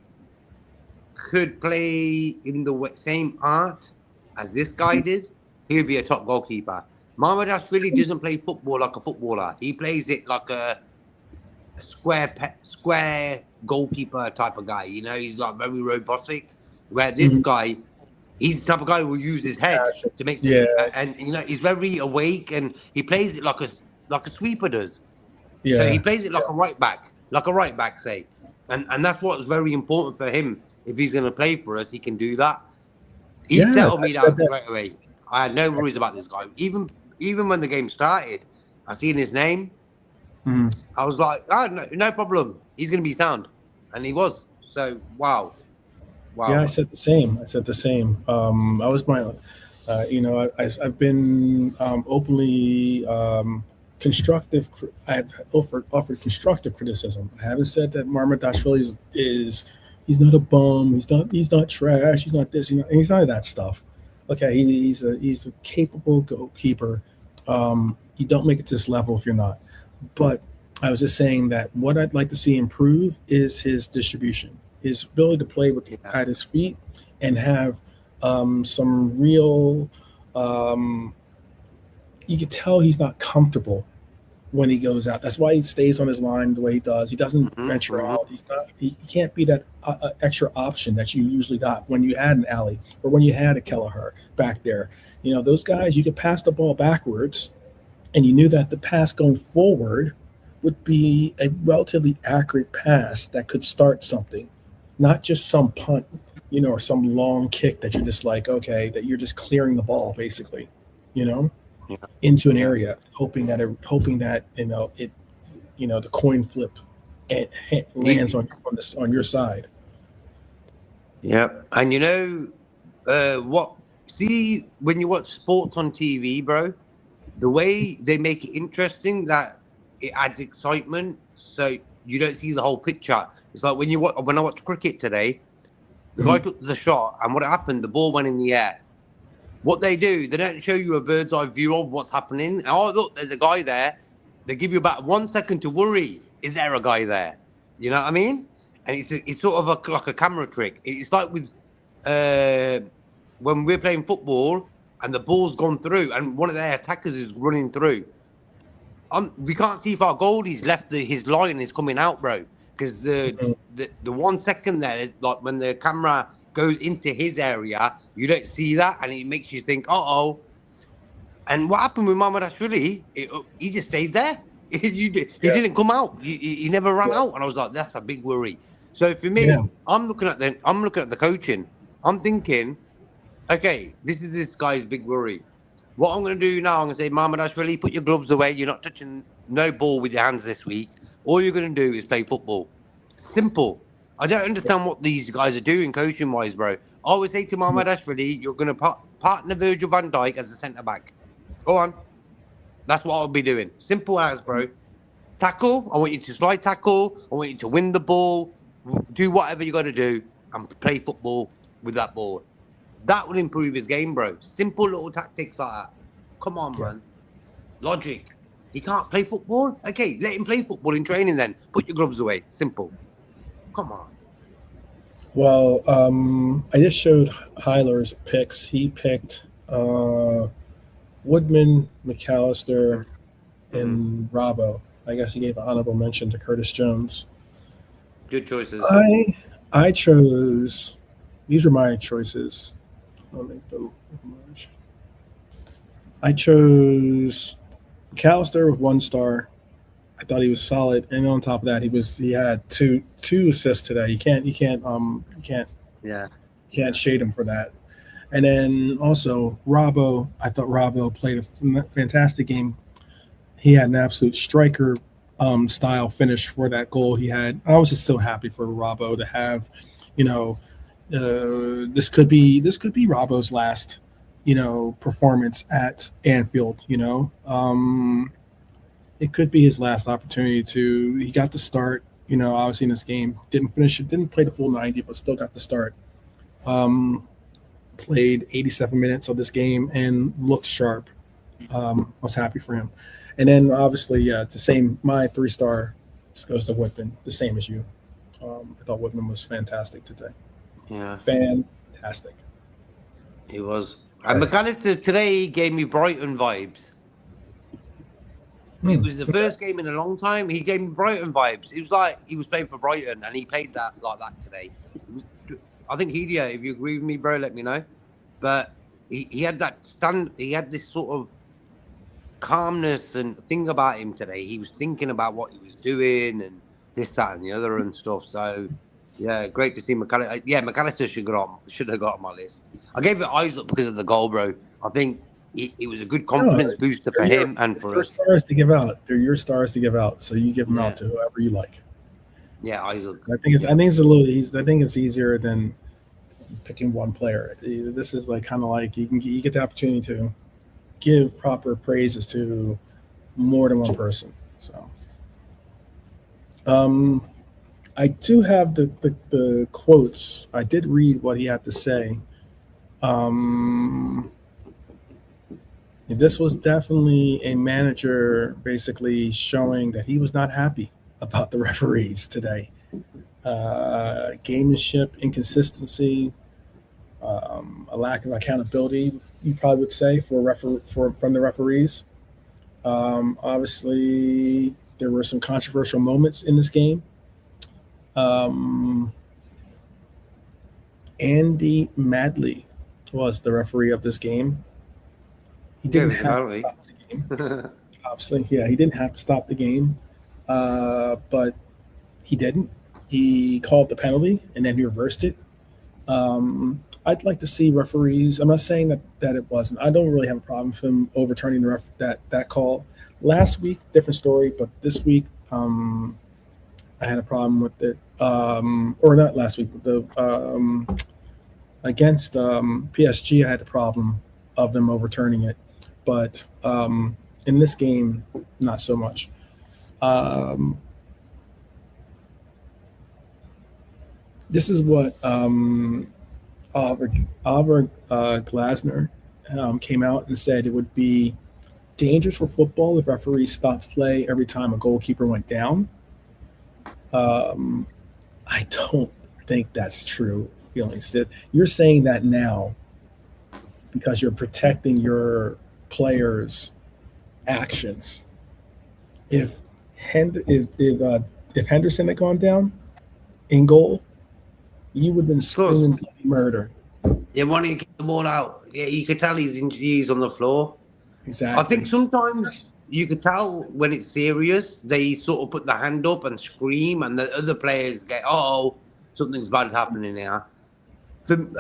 could play in the same art as this guy did, he'll be a top goalkeeper. Mohamed Salah doesn't play football like a footballer. He plays it like a square goalkeeper type of guy. You know, he's like very robotic. Where this guy, he's the type of guy who will use his head to make. And you know, he's very awake and he plays it like a sweeper does. Yeah. So he plays it like a right back, say. And that's what's very important for him. If he's going to play for us, he can do that. He settled me down right away. I had no worries about this guy. Even when the game started, I seen his name. I was like, no problem. He's going to be sound. And he was. So, wow. Yeah, I said the same. I was my, I've been openly constructive. I've offered constructive criticism. I haven't said that Mohamed Salah is he's not a bum. He's not trash. He's not this. He's none of that stuff. Okay, he's a capable goalkeeper. You don't make it to this level if you're not. But I was just saying that what I'd like to see improve is his distribution, his ability to play at his feet and have some real. You could tell he's not comfortable when he goes out. That's why he stays on his line the way he does. He doesn't venture out. He can't be that extra option that you usually got when you had an alley or when you had a Kelleher back there. You know, those guys, you could pass the ball backwards and you knew that the pass going forward would be a relatively accurate pass that could start something, not just some punt, or some long kick that you're just like, okay, that you're just clearing the ball basically, into an area, hoping that it the coin flip lands on your side. Yeah, and what? See, when you watch sports on TV, bro, the way they make it interesting, that it adds excitement, so you don't see the whole picture. It's like when I watched cricket today, the guy took the shot, and what happened? The ball went in the air. What they do, they don't show you a bird's eye view of what's happening. Oh, look, there's a guy there. They give you about 1 second to worry. Is there a guy there? You know what I mean? And it's sort of like a camera trick. It's like with when we're playing football and the ball's gone through and one of their attackers is running through. We can't see if our goalie's left his line and is coming out, bro. Because the 1 second there is like when the camera goes into his area, you don't see that, and it makes you think, uh-oh. And what happened with Mohamed Salah? He just stayed there. He didn't come out. He never ran out, and I was like, that's a big worry. So for me, I'm looking at the coaching. I'm thinking, okay, this is this guy's big worry. What I'm going to do now, I'm going to say, Mohamed Salah, put your gloves away. You're not touching no ball with your hands this week. All you're going to do is play football. Simple. I don't understand what these guys are doing coaching-wise, bro. I always say to Mohamed Salah, you're going to partner Virgil van Dijk as a centre-back. Go on. That's what I'll be doing. Simple as, bro. Tackle. I want you to slide tackle. I want you to win the ball. Do whatever you got to do and play football with that ball. That will improve his game, bro. Simple little tactics like that. Come on, man. Logic. He can't play football? Okay, let him play football in training then. Put your gloves away. Simple. Come on. Well, I just showed Hyler's picks. He picked Woodman, McAllister, and Robbo. I guess he gave an honorable mention to Curtis Jones. Good choices. I chose. These are my choices. I'll make them emerge. I chose McAllister with 1 star. I thought he was solid, and on top of that, he had two assists today. You can't shade him for that. And then also Robbo, I thought Robbo played a fantastic game. He had an absolute striker style finish for that goal he had. I was just so happy for Robbo to have, this could be Robbo's last, performance at Anfield. It could be his last opportunity he got to start, obviously in this game. Didn't finish it, didn't play the full 90, but still got to start. Played 87 minutes of this game and looked sharp. I was happy for him. And then obviously, my 3-star goes to Woodman, the same as you. I thought Woodman was fantastic today. Yeah. Fantastic. He was. And McAllister today gave me Brighton vibes. It was the first game in a long time. He gave me Brighton vibes. It was like he was playing for Brighton, and he played that like that today. I think Hedia, if you agree with me, bro, let me know. But he had that stand. He had this sort of calmness and thing about him today. He was thinking about what he was doing and this, that, and the other and stuff. So yeah, great to see McAllister. Yeah, McAllister should have got on my list. I gave it eyes up because of the goal, bro. I think it was a good confidence booster for him and for us. Stars to give out. They're your stars to give out. So you give them out to whoever you like. Yeah, eyes up. I think it's easier than picking one player. This is like kind of like you get the opportunity to give proper praises to more than one person. So, I do have the quotes. I did read what he had to say. This was definitely a manager basically showing that he was not happy about the referees today. Gamemanship, inconsistency, a lack of accountability, you probably would say, from the referees. Obviously, there were some controversial moments in this game. Andy Madley was the referee of this game. He didn't have to stop the game. Obviously, he didn't have to stop the game, but he didn't. He called the penalty and then he reversed it. I'd like to see referees. I'm not saying that it wasn't. I don't really have a problem with him overturning that call. Last week, different story, but this week, I had a problem with it. Or not last week, against PSG, I had a problem of them overturning it. But in this game, not so much. This is what Oliver Glasner came out and said it would be dangerous for football if referees stopped play every time a goalkeeper went down. I don't think that's true. Feelings that you're saying that now because you're protecting your players' actions. If Henderson had gone down in goal, you would have been screaming bloody murder. Yeah, why don't you get the ball out? Yeah, you could tell he's on the floor. Exactly. I think sometimes you could tell when it's serious. They sort of put the hand up and scream, and the other players get, "Oh, something's bad happening here."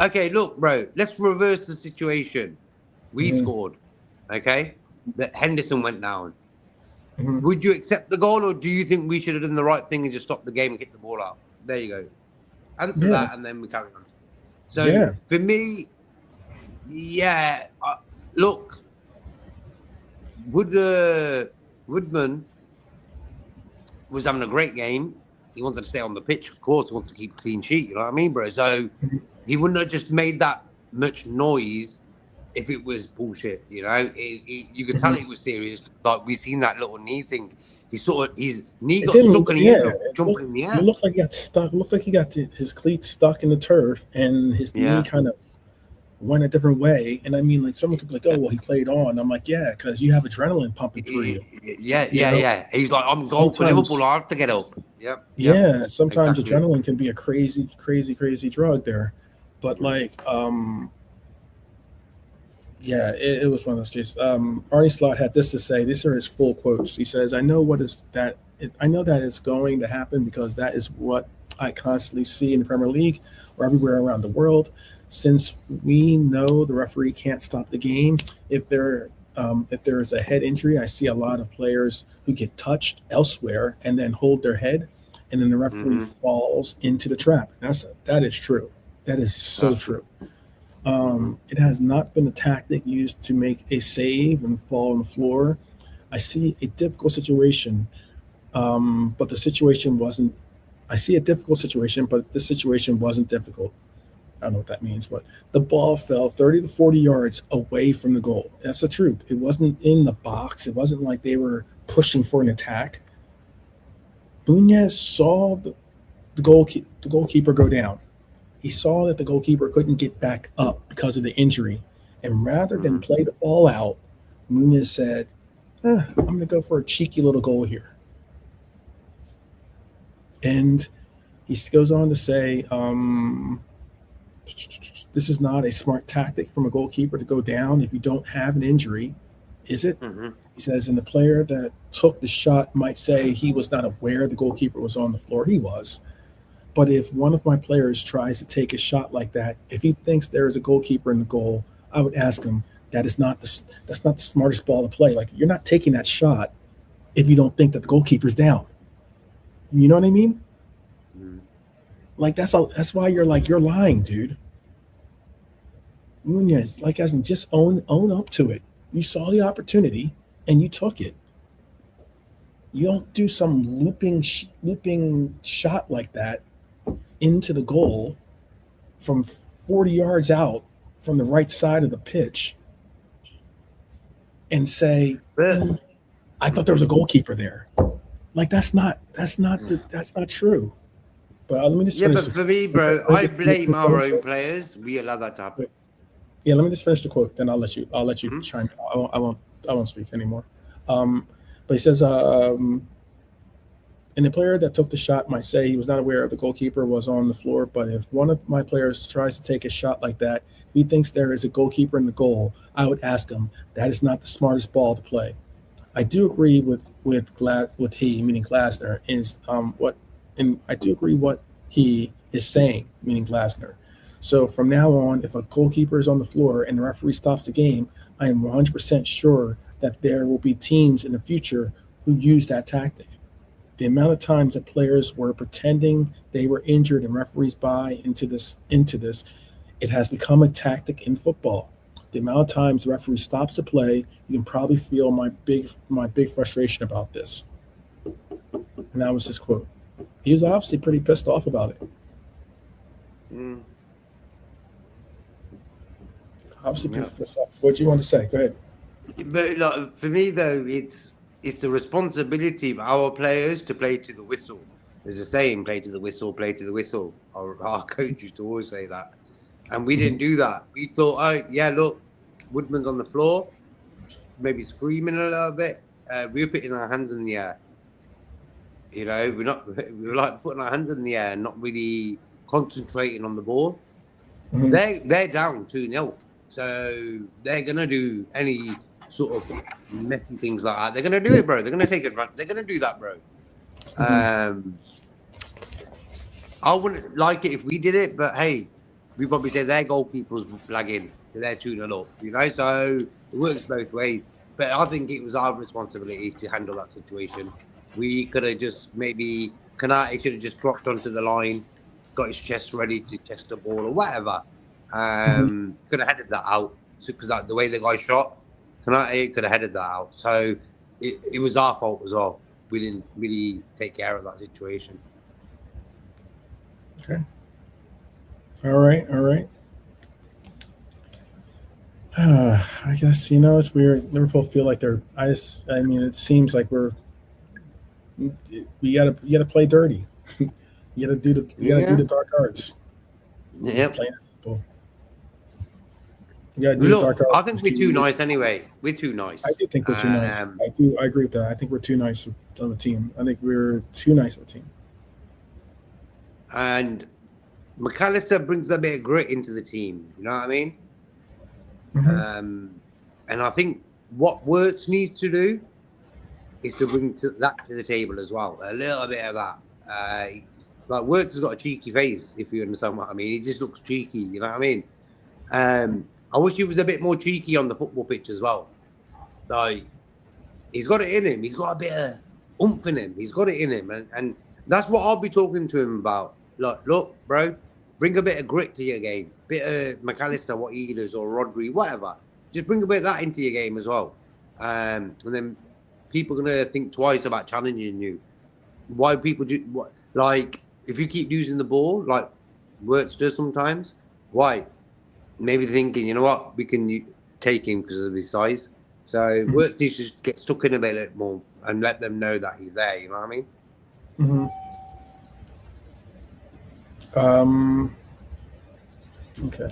Okay, look, bro, let's reverse the situation. We scored, okay? That Henderson went down. Mm-hmm. Would you accept the goal, or do you think we should have done the right thing and just stopped the game and get the ball out? There you go. Answer that, and then we carry on. So for me, look, Woodman was having a great game. He wanted to stay on the pitch, of course. He wants to keep a clean sheet, you know what I mean, bro? So he wouldn't have just made that much noise if it was bullshit, you know? You could tell it was serious. Like, we've seen that little knee thing. His knee got stuck in the air, jumping in the air. It looked like he got stuck. It looked like he got his cleat stuck in the turf, and his knee kind of went a different way. And I mean, like, someone could be like, "Oh, well, he played on." I'm like, "Yeah, because you have adrenaline pumping through you." Yeah. He's like, "I'm going for Liverpool. I have to get up." Yep. Yeah. Sometimes adrenaline can be a crazy drug there, but like, it was one of those cases. Arne Slot had this to say. These are his full quotes. He says, I know that is going to happen because that is what I constantly see in the Premier League or everywhere around the world. Since we know the referee can't stop the game, if there is a head injury, I see a lot of players who get touched elsewhere and then hold their head, and then the referee falls into the trap. That is true. That is so true. It has not been a tactic used to make a save and fall on the floor. I see a difficult situation, but the situation wasn't. I see a difficult situation, but this situation wasn't difficult. I don't know what that means, but the ball fell 30 to 40 yards away from the goal. That's the truth. It wasn't in the box. It wasn't like they were pushing for an attack. Nunez saw the goalkeeper go down. He saw that the goalkeeper couldn't get back up because of the injury. And rather than play the ball out, Munoz said, I'm going to go for a cheeky little goal here. And he goes on to say, this is not a smart tactic from a goalkeeper to go down if you don't have an injury, is it? He says, and the player that took the shot might say he was not aware the goalkeeper was on the floor. He was. But if one of my players tries to take a shot like that, if he thinks there is a goalkeeper in the goal, I would ask him, that's not the smartest ball to play. Like, you're not taking that shot if you don't think that the goalkeeper's down. You know what I mean? Like, that's why you're lying, dude. Munoz, hasn't just own up to it. You saw the opportunity and you took it. You don't do some looping shot like that into the goal from 40 yards out from the right side of the pitch and say, I thought there was a goalkeeper there. Like, that's not true. But let me just finish. But for me, bro, I blame our own players. We allow that to happen. Yeah, let me just finish the quote, then I'll let you chime in. I won't speak anymore. But he says, and the player that took the shot might say he was not aware of the goalkeeper was on the floor, but if one of my players tries to take a shot like that, if he thinks there is a goalkeeper in the goal, I would ask him, that is not the smartest ball to play. I do agree with he, meaning Glasner, is I do agree what he is saying, meaning Glasner. So from now on, if a goalkeeper is on the floor and the referee stops the game, I am 100% sure that there will be teams in the future who use that tactic. The amount of times that players were pretending they were injured and referees buy into this, it has become a tactic in football. The amount of times the referee stops the play, you can probably feel my big frustration about this. And that was his quote. He was obviously pretty pissed off about it. Obviously pretty pissed off. What do you want to say? Go ahead. But for me, though, it's the responsibility of our players to play to the whistle. There's a saying, play to the whistle, play to the whistle. Our coach used to always say that. And we didn't do that. We thought, look, Woodman's on the floor, maybe screaming a little bit. We were putting our hands in the air. You know, we were like putting our hands in the air and not really concentrating on the ball. They're down 2-0. So they're going to do any sort of messy things like that. They're going to do it, bro. They're going to take it. They're going to do that, bro. I wouldn't like it if we did it, but hey, we probably say their goalkeeper's flagging. They're 2-0 up, you know? So it works both ways. But I think it was our responsibility to handle that situation. We could have just maybe, Kanate should have just dropped onto the line, got his chest ready to test the ball or whatever. Could have headed that out because the way the guy shot, Kanate could have headed that out. So it was our fault as well. We didn't really take care of that situation. Okay. All right. I guess, it's weird. Liverpool feel like it seems like you gotta play dirty. you gotta do the dark arts. Yep. Look, I think we're too nice anyway. We're too nice. I do think we're too nice. I agree with that. I think we're too nice on the team. I think we're too nice of a team. And McAllister brings a bit of grit into the team. You know what I mean? And I think what Wirtz needs to do is to bring that to the table as well. A little bit of that. Like Wirtz has got a cheeky face, if you understand what I mean. He just looks cheeky. You know what I mean? I wish he was a bit more cheeky on the football pitch as well. Like, he's got it in him. He's got a bit of oomph in him. He's got it in him. And that's what I'll be talking to him about. Like, look, bro, bring a bit of grit to your game. Bit of McAllister, what he does, or Rodri, whatever. Just bring a bit of that into your game as well. And then people are going to think twice about challenging you. Why people do... Like, if you keep using the ball, like Wirtz does sometimes, why? Maybe thinking, you know what, we can take him because of his size. So Wirtz needs to get stuck in a bit more and let them know that he's there. You know what I mean? Okay.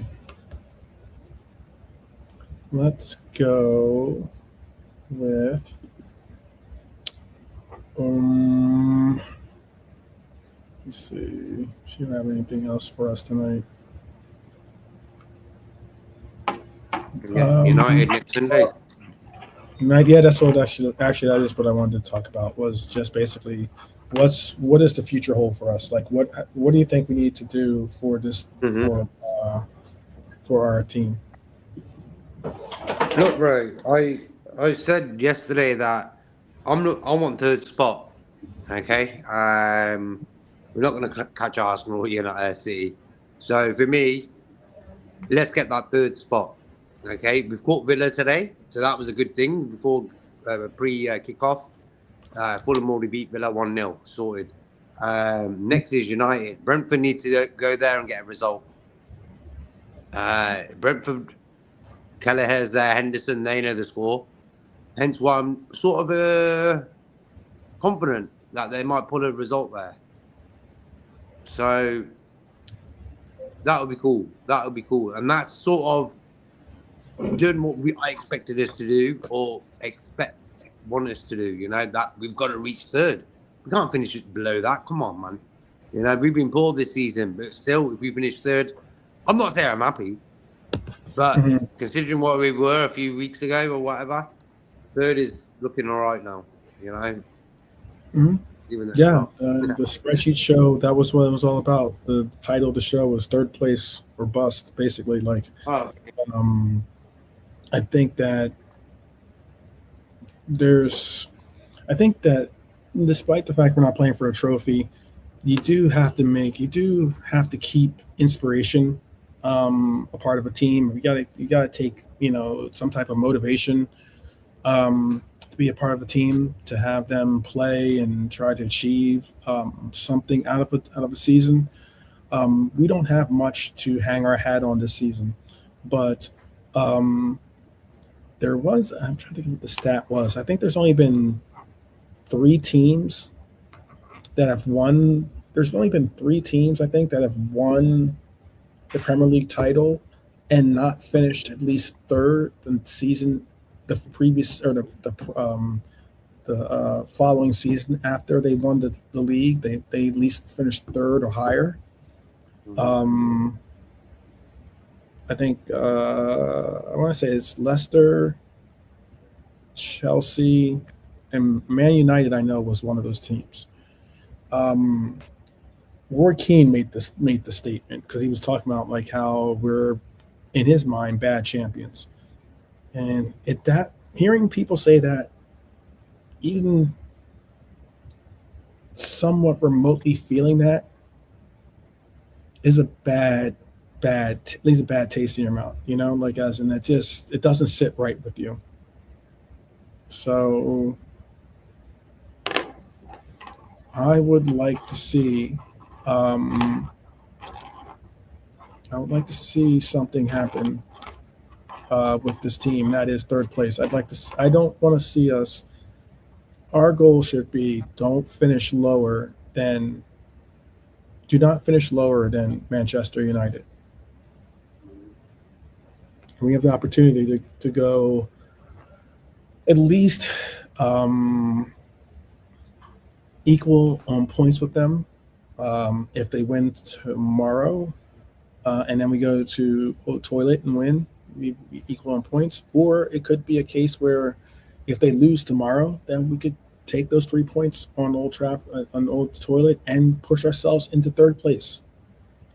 Let's go with let's see. She don't have anything else for us tonight. United next Sunday. Yeah, that's what actually that is what I wanted to talk about, was just basically what does the future hold for us? Like what do you think we need to do for this for our team? Look, bro, I said yesterday that I want third spot. Okay, we're not going to catch Arsenal or United City. So for me, let's get that third spot. Okay, we've caught Villa today, so that was a good thing before pre-kickoff. Fulham already beat Villa 1-0, sorted. Next is United. Brentford need to go there and get a result. Brentford, Kelleher's there, Henderson, they know the score. Hence why I'm sort of confident that they might pull a result there. So that would be cool. That would be cool. And that's sort of doing what I expected us to do, or want us to do. You know, that we've got to reach third. We can't finish below that. Come on, man. You know, we've been poor this season, but still, if we finish third, I'm not saying I'm happy, but considering what we were a few weeks ago or whatever, third is looking all right now. You know. Even the spreadsheet show, that was what it was all about. The title of the show was Third Place or Bust, basically. Like, I think that despite the fact we're not playing for a trophy, you do have to keep inspiration a part of a team. You gotta take some type of motivation to be a part of a team, to have them play and try to achieve something out of a season. We don't have much to hang our hat on this season, but I'm trying to think what the stat was. I think there's only been 3 teams that have won. There's only been 3 teams, I think, that have won the Premier League title and not finished at least third in the season, the previous or the following season after they won the league. They at least finished third or higher. I think I want to say it's Leicester, Chelsea, and Man United. I know was one of those teams. Roy Keane made the statement because he was talking about like how we're, in his mind, bad champions, and hearing people say that, even somewhat remotely feeling that, is leaves a bad taste in your mouth, like, as in that, it doesn't sit right with you. So I would like to see something happen with this team. That is third place. I don't want to see us. Our goal should be do not finish lower than Manchester United. We have the opportunity to go at least equal on points with them if they win tomorrow, and then we go to toilet and win. We equal on points, or it could be a case where if they lose tomorrow, then we could take those 3 points on Old Toilet and push ourselves into third place,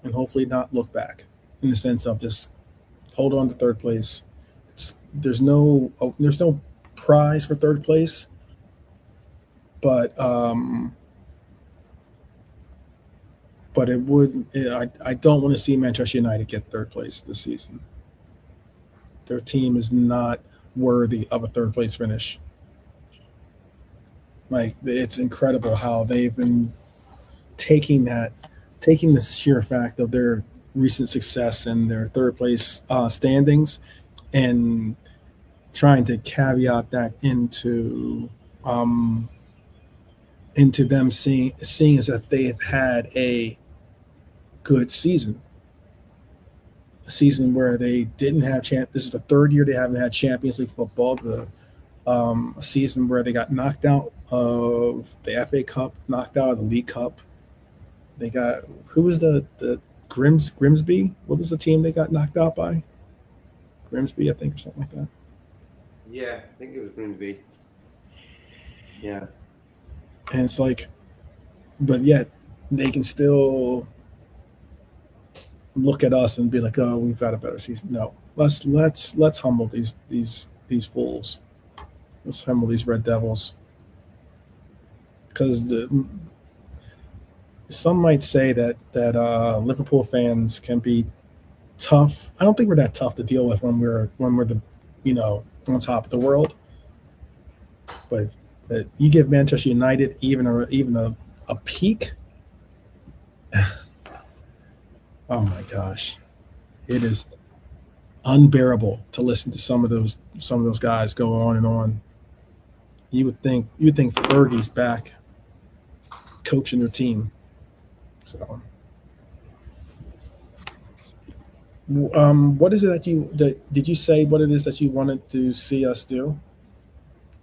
and hopefully not look back, in the sense of just hold on to third place. There's no prize for third place, but it would. I don't want to see Manchester United get third place this season. Their team is not worthy of a third place finish. Like, it's incredible how they've been taking the sheer fact of their recent success and their third place standings, and trying to caveat that into them seeing as if they have had a good season. season where they didn't have This is the third year they haven't had Champions League football. A season where they got knocked out of the FA Cup, knocked out of the League Cup. They got who was the Grimsby? What was the team they got knocked out by? Grimsby, I think, or something like that. Yeah, I think it was Grimsby. Yeah. And it's like, but yet they can still look at us and be like, "Oh, we've got a better season." No, let's humble these fools. Let's humble these Red Devils, because some might say that Liverpool fans can be tough. I don't think we're that tough to deal with when we're the on top of the world. But you give Manchester United even a peak. Oh my gosh, it is unbearable to listen to some of those guys go on and on. You would think Fergie's back coaching their team. So, what is it did you say what it is that you wanted to see us do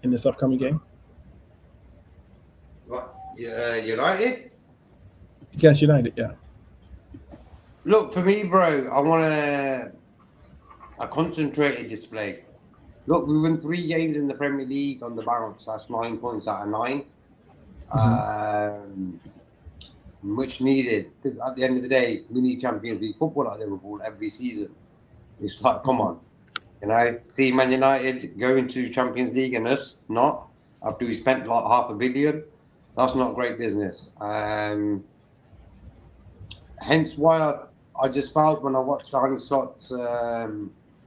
in this upcoming game? What? United? Against United, yeah. Look, for me, bro, I want a concentrated display. Look, we won 3 games in the Premier League on the bounce. That's 9 points out of 9. Much needed, because at the end of the day, we need Champions League football at Liverpool every season. It's like, come on. See Man United going to Champions League and us not, after we spent like $500 million. That's not great business. Hence why I just felt when I watched Arne Slot's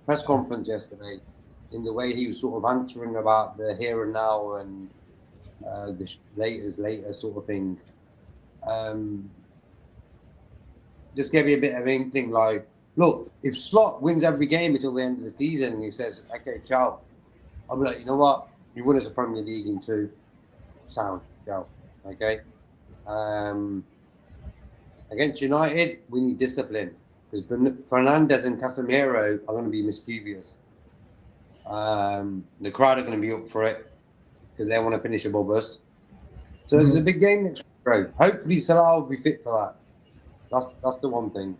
press conference yesterday, in the way he was sort of answering about the here and now and the later sort of thing. Just gave me a bit of anything like, look, if Slot wins every game until the end of the season and he says, okay, ciao, I'll be like, you know what? You won us a Premier League in 2. Sound, ciao. Okay? Against United, we need discipline, because Fernandes and Casemiro are going to be mischievous. The crowd are going to be up for it because they want to finish above us. So There's a big game next week, bro. Hopefully Salah will be fit for that. That's the one thing.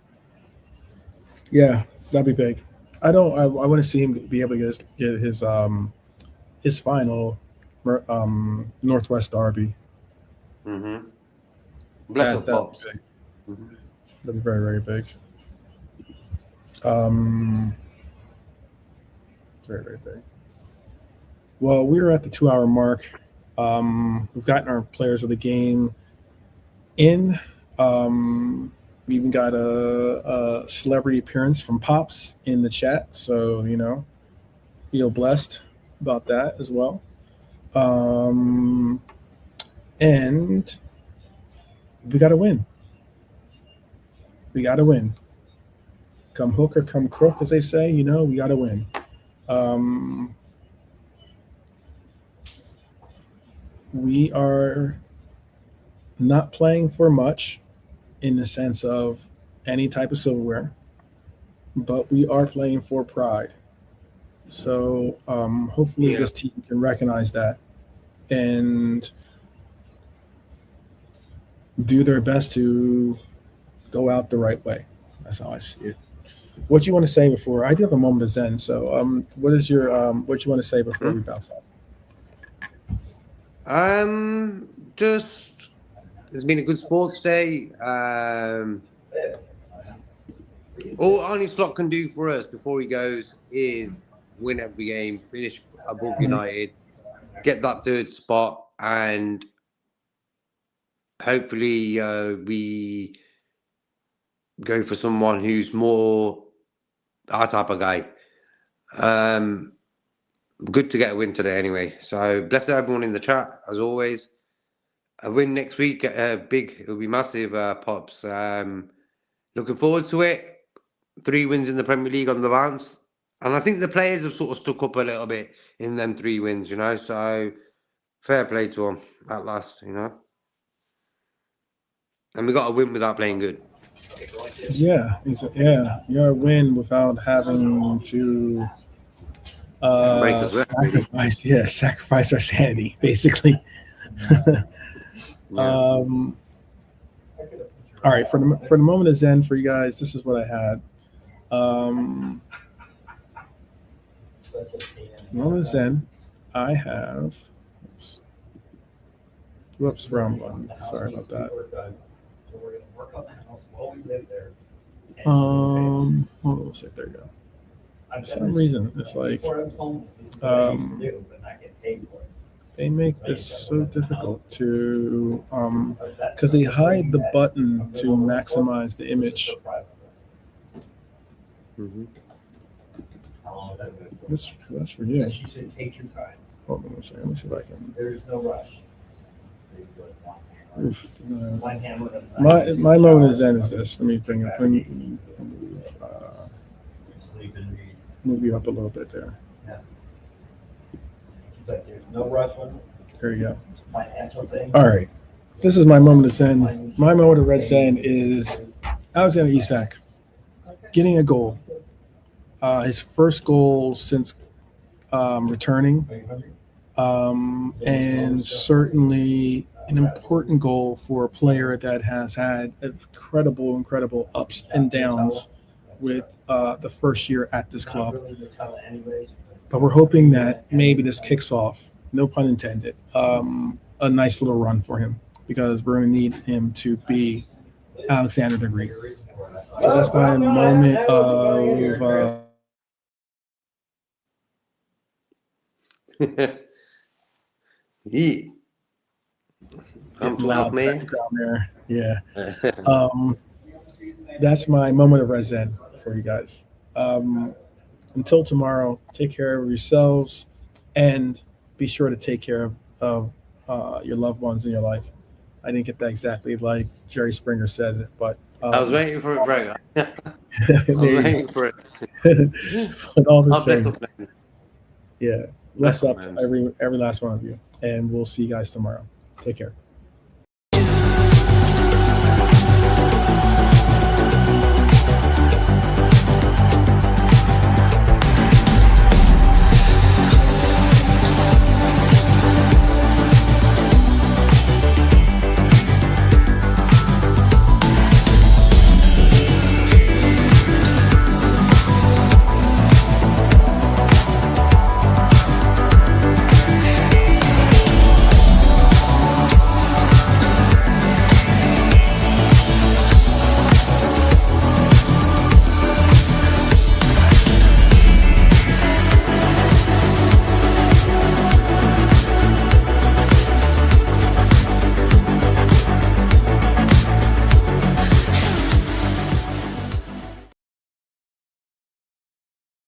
Yeah, that'd be big. I want to see him be able to get his final Northwest Derby. Bless up, Pops. That'd be very, very big. Very, very big. Well, we're at the 2-hour mark. We've gotten our players of the game in. We even got a celebrity appearance from Pops in the chat. So, feel blessed about that as well. And we got to win. We got to win. Come hook or come crook, as they say, we got to win. We are not playing for much in the sense of any type of silverware, but we are playing for pride. So hopefully this team can recognize that and do their best to go out the right way. That's how I see it. What you want to say before? I do have a moment of zen. So what is your what you want to say before we bounce out? Just it's been a good sports day. All Arne Slot can do for us before he goes is win every game, finish above United, get that 3rd spot, and hopefully we go for someone who's more our type of guy. Good to get a win today anyway. So bless everyone in the chat, as always. A win next week, big. It'll be massive, Pops. Looking forward to it. 3 wins in the Premier League on the bounce. And I think the players have sort of stuck up a little bit in them 3 wins, So fair play to them at last, And we got a win without playing good. Yeah, you're a win without having to Break us with, really. sacrifice our sanity, basically. Yeah. All right, for the moment of Zen for you guys, this is what I had. Moment of Zen, I have. Whoops, wrong button. Sorry about that. Hold on a sec. There you go. For some reason, it's like they make this so difficult to because they hide the button to maximize the image. Mm-hmm. That's for you. She said, take your time. Hold on a second. Let me see if I can. There's no rush. Oof, One hand with a my moment of Zen is this. Let me bring up. Move you up a little bit there. She's like, there's no rush on it. There you go. Financial thing. All right. This is my moment of Zen. My moment of red Zen is Alexander Isak getting a goal. His first goal since returning. And certainly an important goal for a player that has had incredible ups and downs with the first year at this club. But we're hoping that maybe this kicks off, no pun intended, a nice little run for him, because we're going to need him to be Alexander the Great. So that's my moment of Yeah. I'm loud, man. There. Yeah. That's my moment of red Zen for you guys. Until tomorrow, take care of yourselves and be sure to take care of your loved ones in your life. I didn't get that exactly like Jerry Springer says it, but I was waiting for it, bro. I was waiting for it. But all the Oh, bless same, up, man. yeah. Bless Bless up up, to man. every last one of you, and we'll see you guys tomorrow. Take care.